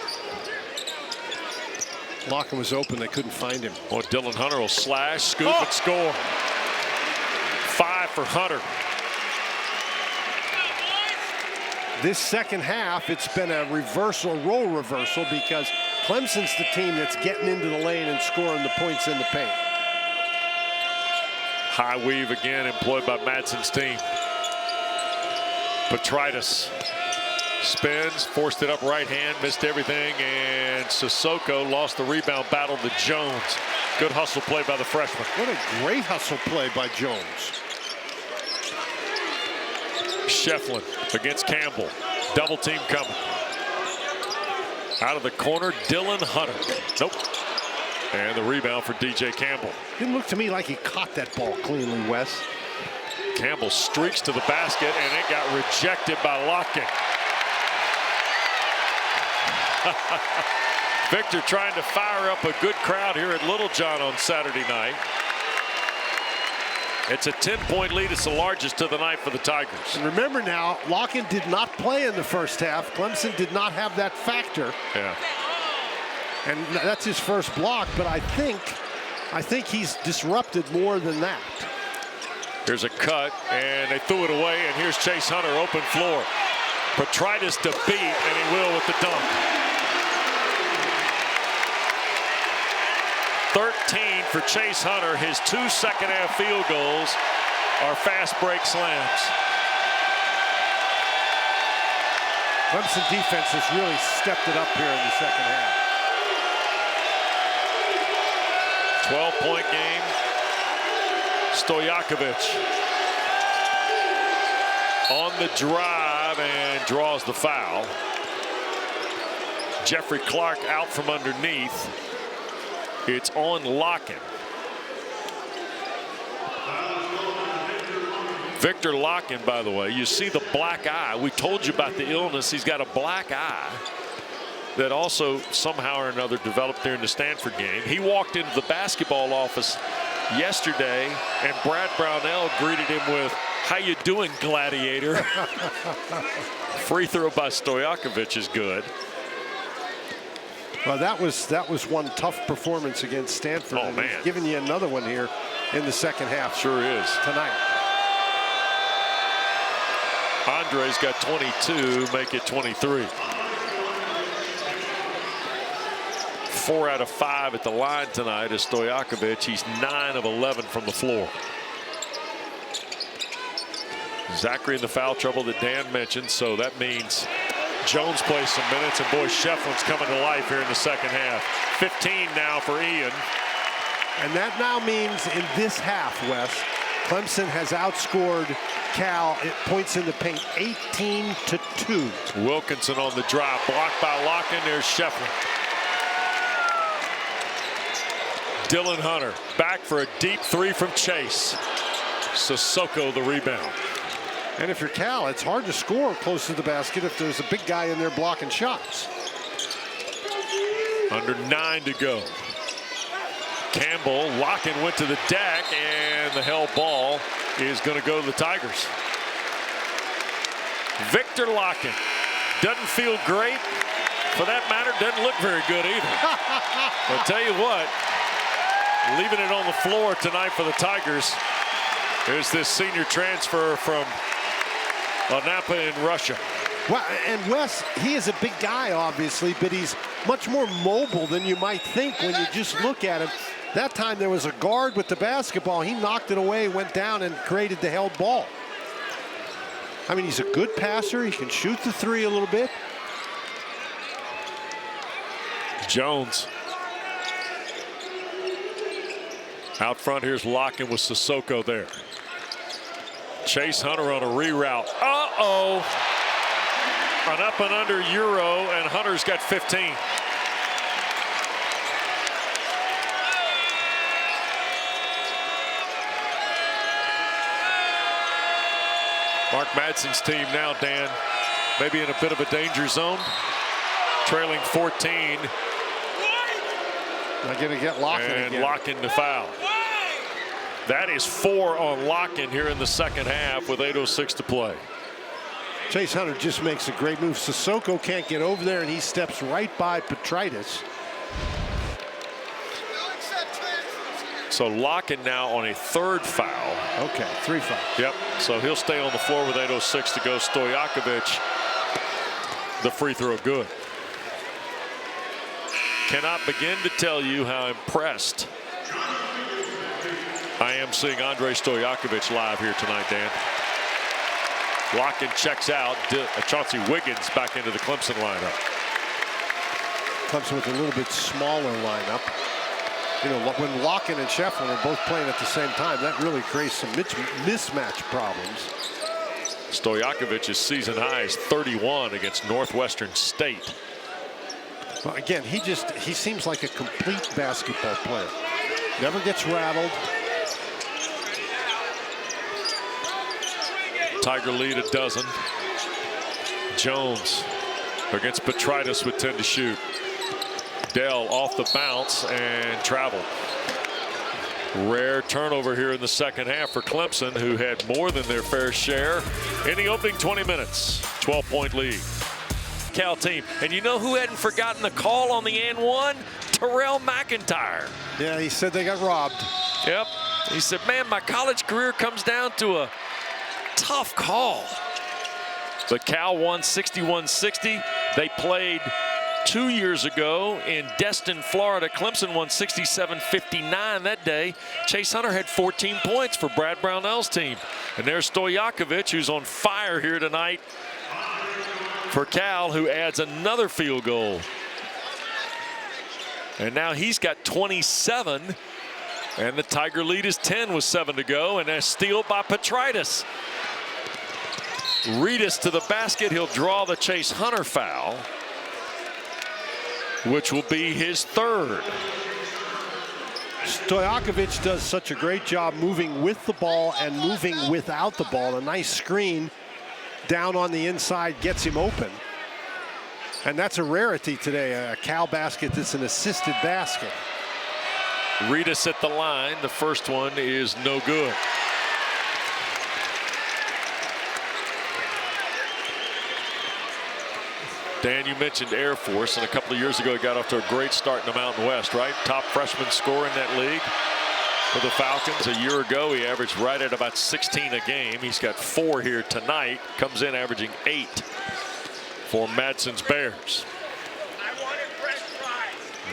Lockin was open. They couldn't find him. Well, Dylan Hunter will slash, scoop, and score. 5 for Hunter. This second half, it's been a role reversal, because Clemson's the team that's getting into the lane and scoring the points in the paint. High weave again employed by Madsen's team. Petritus spins, forced it up right hand, missed everything, and Sissoko lost the rebound battle to Jones. Good hustle play by the freshman. What a great hustle play by Jones. Schiefflin against Campbell. Double team coming. Out of the corner, Dylan Hunter. Nope. And the rebound for DJ Campbell. Didn't look to me like he caught that ball cleanly, Wes. Campbell streaks to the basket, and it got rejected by Lockin. Victor trying to fire up a good crowd here at Littlejohn on Saturday night. It's a 10-point lead. It's the largest of the night for the Tigers. And remember now, Lockin did not play in the first half. Clemson did not have that factor. Yeah. And that's his first block, but I think he's disrupted more than that. Here's a cut, and they threw it away, and here's Chase Hunter, open floor. Petritus to beat, and he will with the dunk. 13 for Chase Hunter. His 2 second-half field goals are fast break slams. Clemson defense has really stepped it up here in the second half. 12-point game. Stojakovic on the drive and draws the foul. Jeffrey Clark out from underneath. It's on Lockin. Victor Lockin, by the way, you see the black eye. We told you about the illness. He's got a black eye that also somehow or another developed during the Stanford game. He walked into the basketball office yesterday, and Brad Brownell greeted him with, "How you doing, gladiator?" Free throw by Stojakovic is good. Well, that was one tough performance against Stanford. Oh, man. He's giving you another one here in the second half. Sure is. Tonight. Andre's got 22, make it 23. 4 out of 5 at the line tonight is Stojakovic. He's 9 of 11 from the floor. Zachary in the foul trouble that Dan mentioned, so that means Jones plays some minutes, and boy, Schiefflin's coming to life here in the second half. 15 now for Ian. And that now means in this half, Wes, Clemson has outscored Cal at points in the paint 18-2. Wilkinson on the drive, blocked by Lockin. There's Schiefflin. Dylan Hunter back for a deep three from Chase. Sissoko the rebound. And if you're Cal, it's hard to score close to the basket if there's a big guy in there blocking shots. Under 9 to go. Campbell, Lockin went to the deck, and the held ball is going to go to the Tigers. Victor Lockin doesn't feel great. For that matter, doesn't look very good either. I'll tell you what, leaving it on the floor tonight for the Tigers. There's this senior transfer from Anapa in Russia. Well, and Wes, he is a big guy, obviously, but he's much more mobile than you might think when you just look at him. That time there was a guard with the basketball. He knocked it away, went down, and created the held ball. I mean, he's a good passer. He can shoot the three a little bit. Jones. Out front, here's Lockin with Sissoko there. Chase Hunter on a reroute. Uh-oh. An up and under Euro, and Hunter's got 15. Mark Madsen's team now, Dan, maybe in a bit of a danger zone. Trailing 14. Not going to get Lockin and again. Lockin to foul. That is 4 on Lockin here in the second half with 8:06 to play. Chase Hunter just makes a great move. Sissoko can't get over there, and he steps right by Petritis. So Lockin now on a 3rd foul. Okay, 3 fouls. Yep, so he'll stay on the floor with 8:06 to go. Stojakovic, the free throw good. Cannot begin to tell you how impressed I am seeing Andrej Stojakovic live here tonight, Dan. Lockin checks out. Chauncey Wiggins back into the Clemson lineup. Clemson with a little bit smaller lineup. You know, when Lockin and Schiefflin are both playing at the same time, that really creates some mismatch problems. Stojakovic's season high is 31 against Northwestern State. Well, again, he seems like a complete basketball player. Never gets rattled. Tiger lead a dozen. Jones against Petritis with 10 to shoot. Dell off the bounce and travel. Rare turnover here in the second half for Clemson, who had more than their fair share in the opening 20 minutes. 12-point lead. Cal team. And you know who hadn't forgotten the call on the and one? Terrell McIntyre. Yeah, he said they got robbed. Yep. He said, man, my college career comes down to a tough call. But Cal won 61-60. They played 2 years ago in Destin, Florida. Clemson won 67-59 that day. Chase Hunter had 14 points for Brad Brownell's team. And there's Stojakovic, who's on fire here tonight for Cal, who adds another field goal. And now he's got 27. And the Tiger lead is 10 with 7 to go. And a steal by Petritis. Reedus to the basket. He'll draw the Chase Hunter foul, which will be his 3rd. Stojakovic does such a great job moving with the ball and moving without the ball. A nice screen down on the inside gets him open. And that's a rarity today, a Cal basket that's an assisted basket. Reedus at the line. The first one is no good. Dan, you mentioned Air Force, and a couple of years ago he got off to a great start in the Mountain West, right? Top freshman scorer in that league for the Falcons. A year ago he averaged right at about 16 a game. He's got 4 here tonight. Comes in averaging 8 for Madsen's Bears.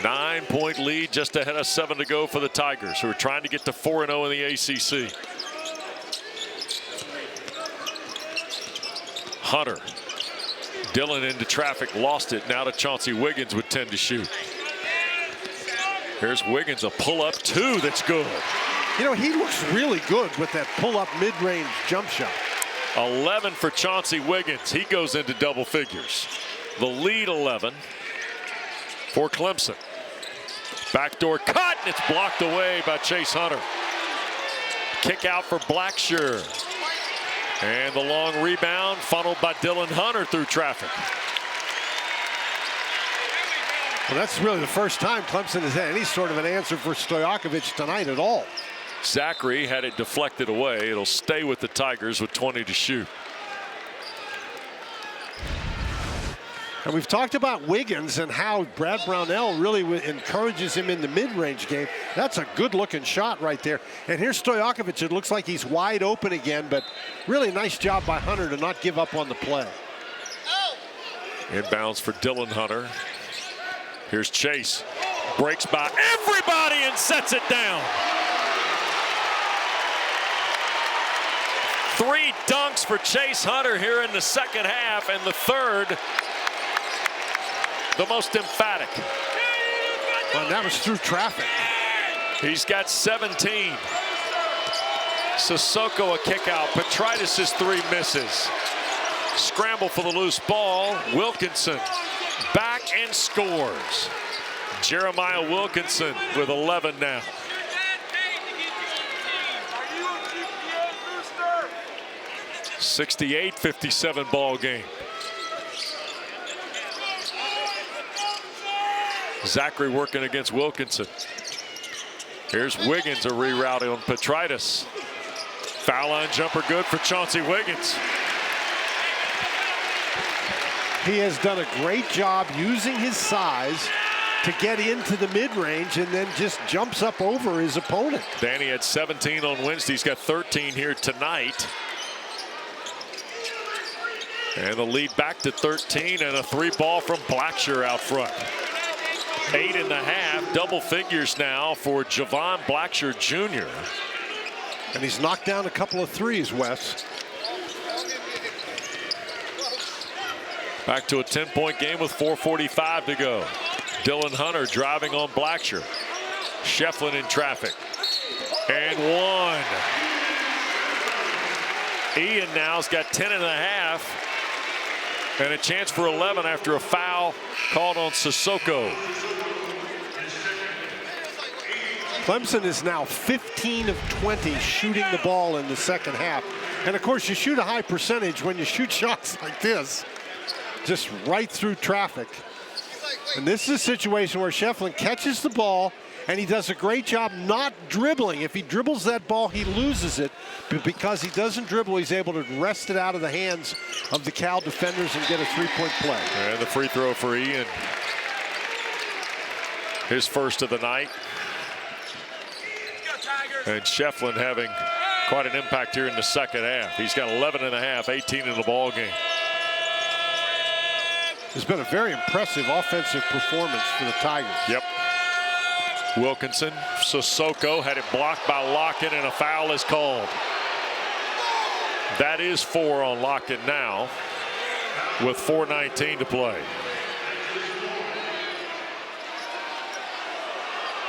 9-point lead, just ahead of 7 to go for the Tigers, who are trying to get to 4-0 in the ACC. Hunter. Dillon into traffic, lost it. Now to Chauncey Wiggins with 10 to shoot. Here's Wiggins, a pull-up 2 that's good. You know, he looks really good with that pull-up mid-range jump shot. 11 for Chauncey Wiggins. He goes into double figures. The lead 11 for Clemson. Backdoor cut, and it's blocked away by Chase Hunter. Kick out for Blackshear. And the long rebound funneled by Dylan Hunter through traffic. Well, that's really the first time Clemson has had any sort of an answer for Stojakovic tonight at all. Zachary had it deflected away. It'll stay with the Tigers with 20 to shoot. And we've talked about Wiggins and how Brad Brownell really encourages him in the mid-range game. That's a good-looking shot right there. And here's Stojakovic. It looks like he's wide open again, but really nice job by Hunter to not give up on the play. Inbounds for Dylan Hunter. Here's Chase. Breaks by everybody and sets it down. 3 dunks for Chase Hunter here in the second half, and the third the most emphatic. Well, that was through traffic. He's got 17. Sissoko a kick out. Petrides' 3 misses. Scramble for the loose ball. Wilkinson back and scores. Jeremiah Wilkinson with 11 now. 68-57 ball game. Zachary working against Wilkinson. Here's Wiggins, a reroute on Petrides. Foul line jumper good for Chauncey Wiggins. He has done a great job using his size to get into the mid-range and then just jumps up over his opponent. Danny had 17 on Wednesday. He's got 13 here tonight. And the lead back to 13, and a 3-ball from Blackshear out front. 8.5, double figures now for Javon Blackshear Jr. And he's knocked down a couple of threes, Wes. Back to a 10-point game with 4:45 to go. Dylan Hunter driving on Blackshear. Schiefflin in traffic. And 1. Ian now's got 10.5. And a chance for 11 after a foul called on Sissoko. Clemson is now 15 of 20 shooting the ball in the second half. And of course, you shoot a high percentage when you shoot shots like this, just right through traffic. And this is a situation where Schiefflin catches the ball, and he does a great job not dribbling. If he dribbles that ball, he loses it. But because he doesn't dribble, he's able to wrest it out of the hands of the Cal defenders and get a 3-point play. And the free throw for Ian. His first of the night. And Schiefflin having quite an impact here in the second half. He's got 11.5, 18 in the ball game. It's been a very impressive offensive performance for the Tigers. Yep. Wilkinson, Sissoko had it blocked by Lockin, and a foul is called. That is 4 on Lockin now with 4:19 to play.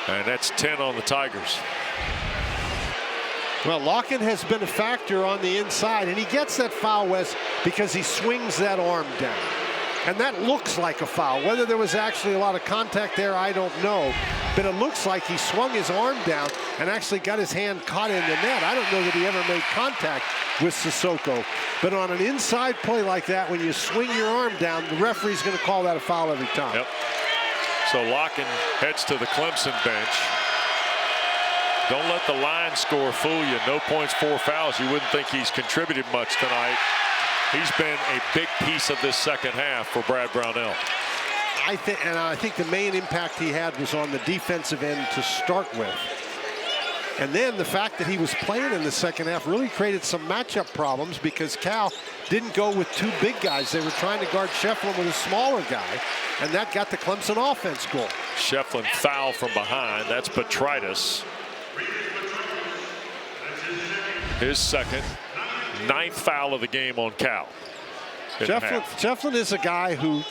And that's 10 on the Tigers. Well, Lockin has been a factor on the inside, and he gets that foul, Wes, because he swings that arm down. And that looks like a foul. Whether there was actually a lot of contact there, I don't know. But it looks like he swung his arm down and actually got his hand caught in the net. I don't know that he ever made contact with Sissoko. But on an inside play like that, when you swing your arm down, the referee's going to call that a foul every time. Yep. So Lockin heads to the Clemson bench. Don't let the line score fool you. No points, 4 fouls. You wouldn't think he's contributed much tonight. He's been a big piece of this second half for Brad Brownell. I think the main impact he had was on the defensive end to start with. And then the fact that he was playing in the second half really created some matchup problems because Cal didn't go with 2 big guys. They were trying to guard Schiefflin with a smaller guy, and that got the Clemson offense going. Schiefflin foul from behind. That's Petrides. His second, 9th foul of the game on Cal. Schiefflin is a guy who,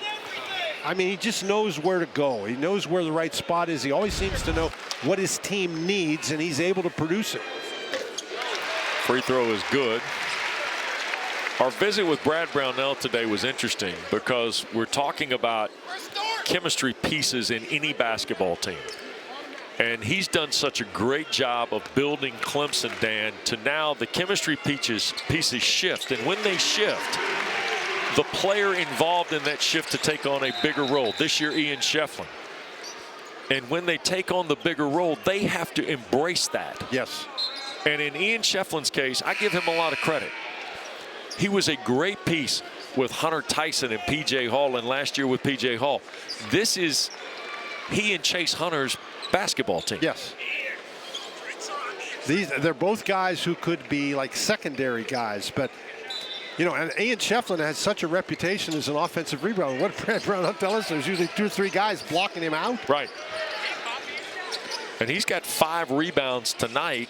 I mean, he just knows where to go. He knows where the right spot is. He always seems to know what his team needs, and he's able to produce it. Free throw is good. Our visit with Brad Brownell today was interesting because we're talking about chemistry pieces in any basketball team. And he's done such a great job of building Clemson, Dan, to now the chemistry pieces shift. And when they shift, the player involved in that shift to take on a bigger role. This year, Ian Schiefflin. And when they take on the bigger role, they have to embrace that. Yes. And in Ian Schiefflin's case, I give him a lot of credit. He was a great piece with Hunter Tyson and P.J. Hall, and last year with P.J. Hall. This is he and Chase Hunter's basketball team. Yes. They're both guys who could be like secondary guys, but you know, and Ian Schiefflin has such a reputation as an offensive rebounder. What Brad Brown will tell us, there's usually 2 or 3 guys blocking him out. Right. And he's got 5 rebounds tonight.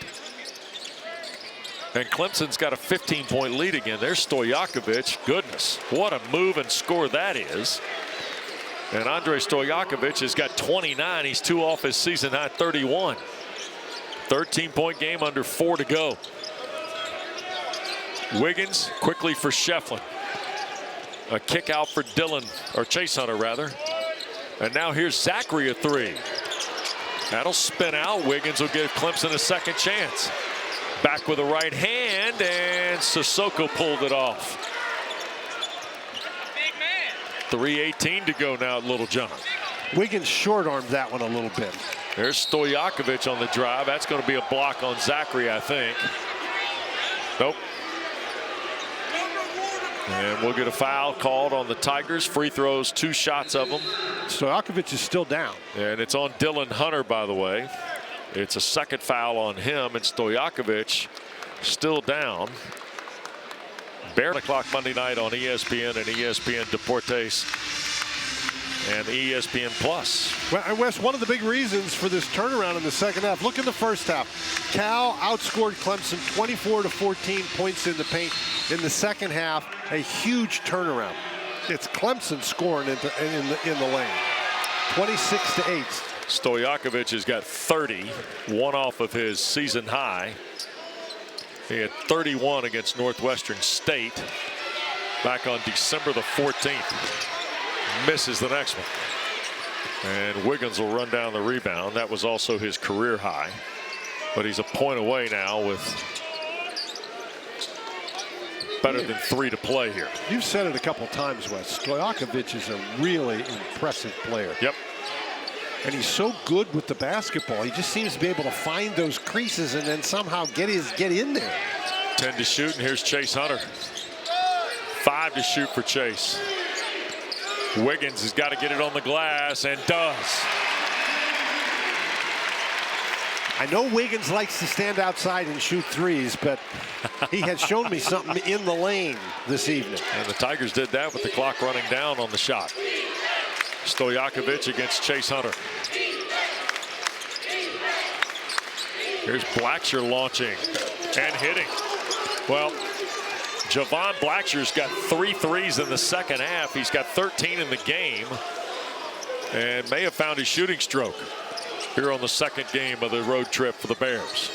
And Clemson's got a 15-point lead again. There's Stojakovic. Goodness, what a move and score that is. And Andrej Stojakovic has got 29. He's 2 off his season high 31. 13-point game, under 4 to go. Wiggins quickly for Schiefflin. A kick out for Chase Hunter rather. And now here's Zachary a 3. That'll spin out. Wiggins will give Clemson a second chance. Back with the right hand, and Sissoko pulled it off. 3:18 to go now at Little John. Wiggins short-armed that one a little bit. There's Stojakovic on the drive. That's going to be a block on Zachary, I think. Nope. And we'll get a foul called on the Tigers. Free throws, 2 shots of them. Stojakovic is still down. And it's on Dylan Hunter, by the way. It's a second foul on him, and Stojakovic still down. Barely o'clock Monday night on ESPN and ESPN Deportes and ESPN Plus. Well, Wes, one of the big reasons for this turnaround in the second half, look in the first half. Cal outscored Clemson 24-14 points in the paint. In the second half, a huge turnaround. It's Clemson scoring in the lane. 26-8. Stojakovic has got 30, 1 off of his season high. He had 31 against Northwestern State back on December the 14th. Misses the next one. And Wiggins will run down the rebound. That was also his career high. But he's a point away now with better than 3 to play here. You've said it a couple times, Wes. Stojakovic is a really impressive player. Yep. And he's so good with the basketball. He just seems to be able to find those creases and then somehow get in there. 10 to shoot, and here's Chase Hunter. 5 to shoot for Chase. Wiggins has got to get it on the glass, and does. I know Wiggins likes to stand outside and shoot threes, but he had shown me something in the lane this evening. And the Tigers did that with the clock running down on the shot. Stojakovic against Chase Hunter. Here's Blackshear launching and hitting. Well, Javon Blackshear's got 3 threes in the second half. He's got 13 in the game and may have found his shooting stroke here on the second game of the road trip for the Bears.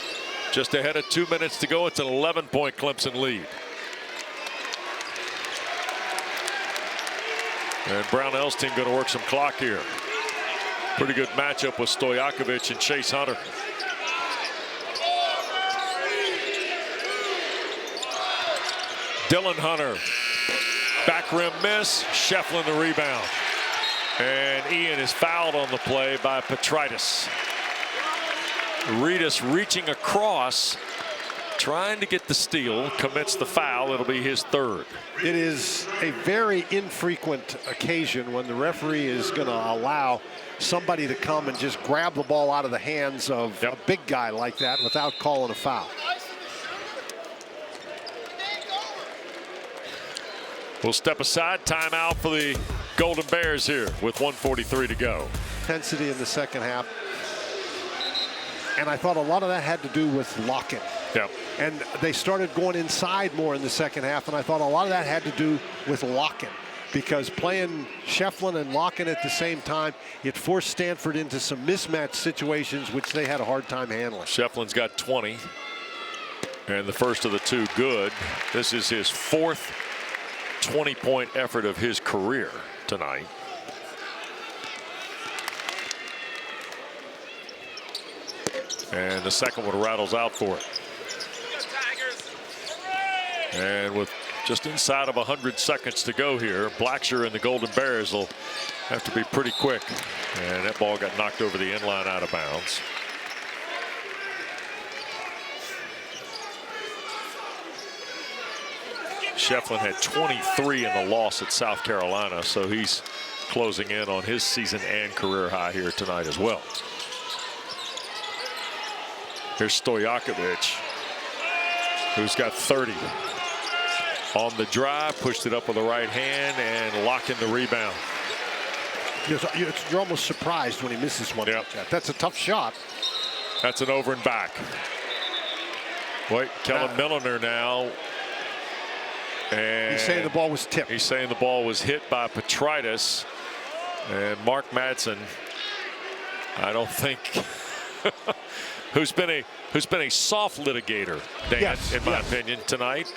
Just ahead of 2 minutes to go. It's an 11-point Clemson lead. And Brownell's team going to work some clock here. Pretty good matchup with Stojakovic and Chase Hunter. Dylan Hunter. Back rim miss. Schiefflin the rebound. And Ian is fouled on the play by Petritis. Reedus reaching across, trying to get the steal, commits the foul. It'll be his 3rd. It is a very infrequent occasion when the referee is going to allow somebody to come and just grab the ball out of the hands of a big guy like that without calling a foul. We'll step aside. Timeout for the Golden Bears here with 1:43 to go. Intensity in the second half. And I thought a lot of that had to do with Lockin. Yep. And they started going inside more in the second half, and I thought a lot of that had to do with Lockin, because playing Schiefflin and Lockin at the same time, it forced Stanford into some mismatch situations which they had a hard time handling. Schiefflin's got 20, and the first of the 2 good. This is his 4th 20-point effort of his career tonight. And the second one rattles out for it. And with just inside of 100 seconds to go here, Blackshear and the Golden Bears will have to be pretty quick. And that ball got knocked over the inline out of bounds. Schiefflin had 23 in the loss at South Carolina, so he's closing in on his season and career high here tonight as well. Here's Stojakovic, who's got 30. On the drive, pushed it up with the right hand and Lockin the rebound. You're almost surprised when he misses one like that. That's a tough shot. That's an over and back. Wait, Kellen Milliner now. And he's saying the ball was tipped. He's saying the ball was hit by Petritis. And Mark Madsen, I don't think, who's been a soft litigator, Dan, in my opinion, tonight.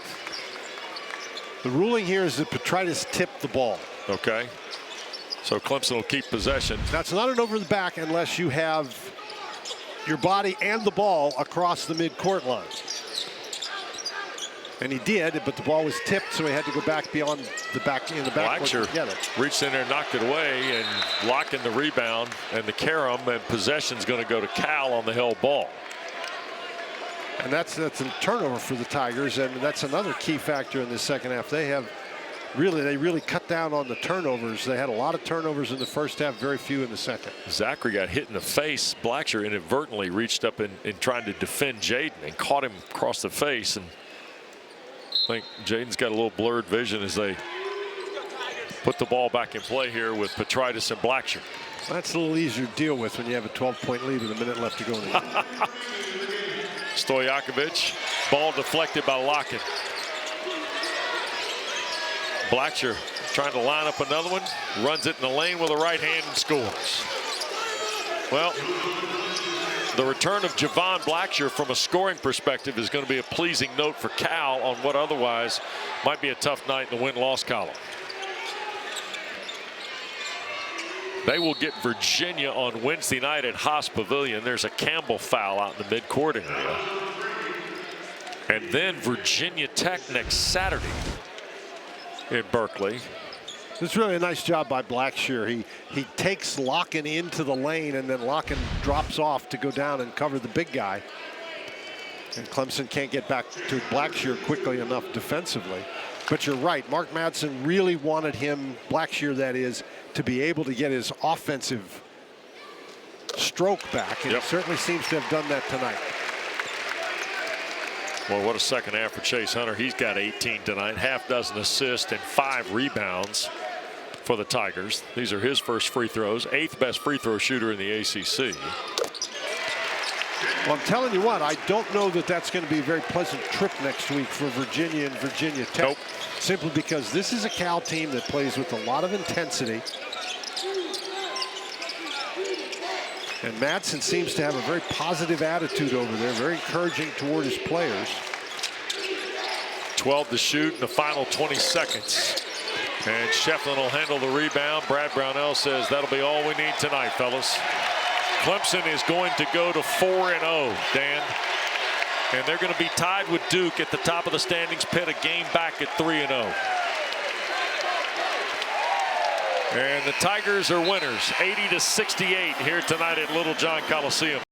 The ruling here is that Petritis tipped the ball. Okay. So Clemson will keep possession. That's not an over the back unless you have your body and the ball across the midcourt line. And he did, but the ball was tipped, so he had to go back beyond the back in the back. Blackshear reached in there and knocked it away, and Lockin the rebound and the carom, and possession's going to go to Cal on the held ball. And that's a turnover for the Tigers, and that's another key factor in the second half. They really cut down on the turnovers. They had a lot of turnovers in the first half, very few in the second. Zachary got hit in the face. Blackshear inadvertently reached up in trying to defend Jaden and caught him across the face. And I think Jaden's got a little blurred vision as they put the ball back in play here with Petritis and Blackshear. That's a little easier to deal with when you have a 12-point lead with a minute left to go in the game. Stojakovic, ball deflected by Lockin. Blackshear trying to line up another one, runs it in the lane with a right hand and scores. Well, the return of Javon Blackshear from a scoring perspective is going to be a pleasing note for Cal on what otherwise might be a tough night in the win-loss column. They will get Virginia on Wednesday night at Haas Pavilion. There's a Campbell foul out in the midcourt area. And then Virginia Tech next Saturday in Berkeley. It's really a nice job by Blackshear. He takes Lockin into the lane, and then Lockin drops off to go down and cover the big guy. And Clemson can't get back to Blackshear quickly enough defensively. But you're right, Mark Madsen really wanted him, Blackshear that is, to be able to get his offensive stroke back. And he certainly seems to have done that tonight. Well, what a second half for Chase Hunter. He's got 18 tonight, half dozen assists and 5 rebounds for the Tigers. These are his first free throws, 8th best free throw shooter in the ACC. Well, I'm telling you what, I don't know that that's going to be a very pleasant trip next week for Virginia and Virginia Tech. Nope. Simply because this is a Cal team that plays with a lot of intensity. And Madsen seems to have a very positive attitude over there, very encouraging toward his players. 12 to shoot in the final 20 seconds. And Schiefflin will handle the rebound. Brad Brownell says that'll be all we need tonight, fellas. Clemson is going to go to 4-0, Dan. And they're going to be tied with Duke at the top of the standings, Pitt a game back at 3-0. And the Tigers are winners, 80-68 here tonight at Little John Coliseum.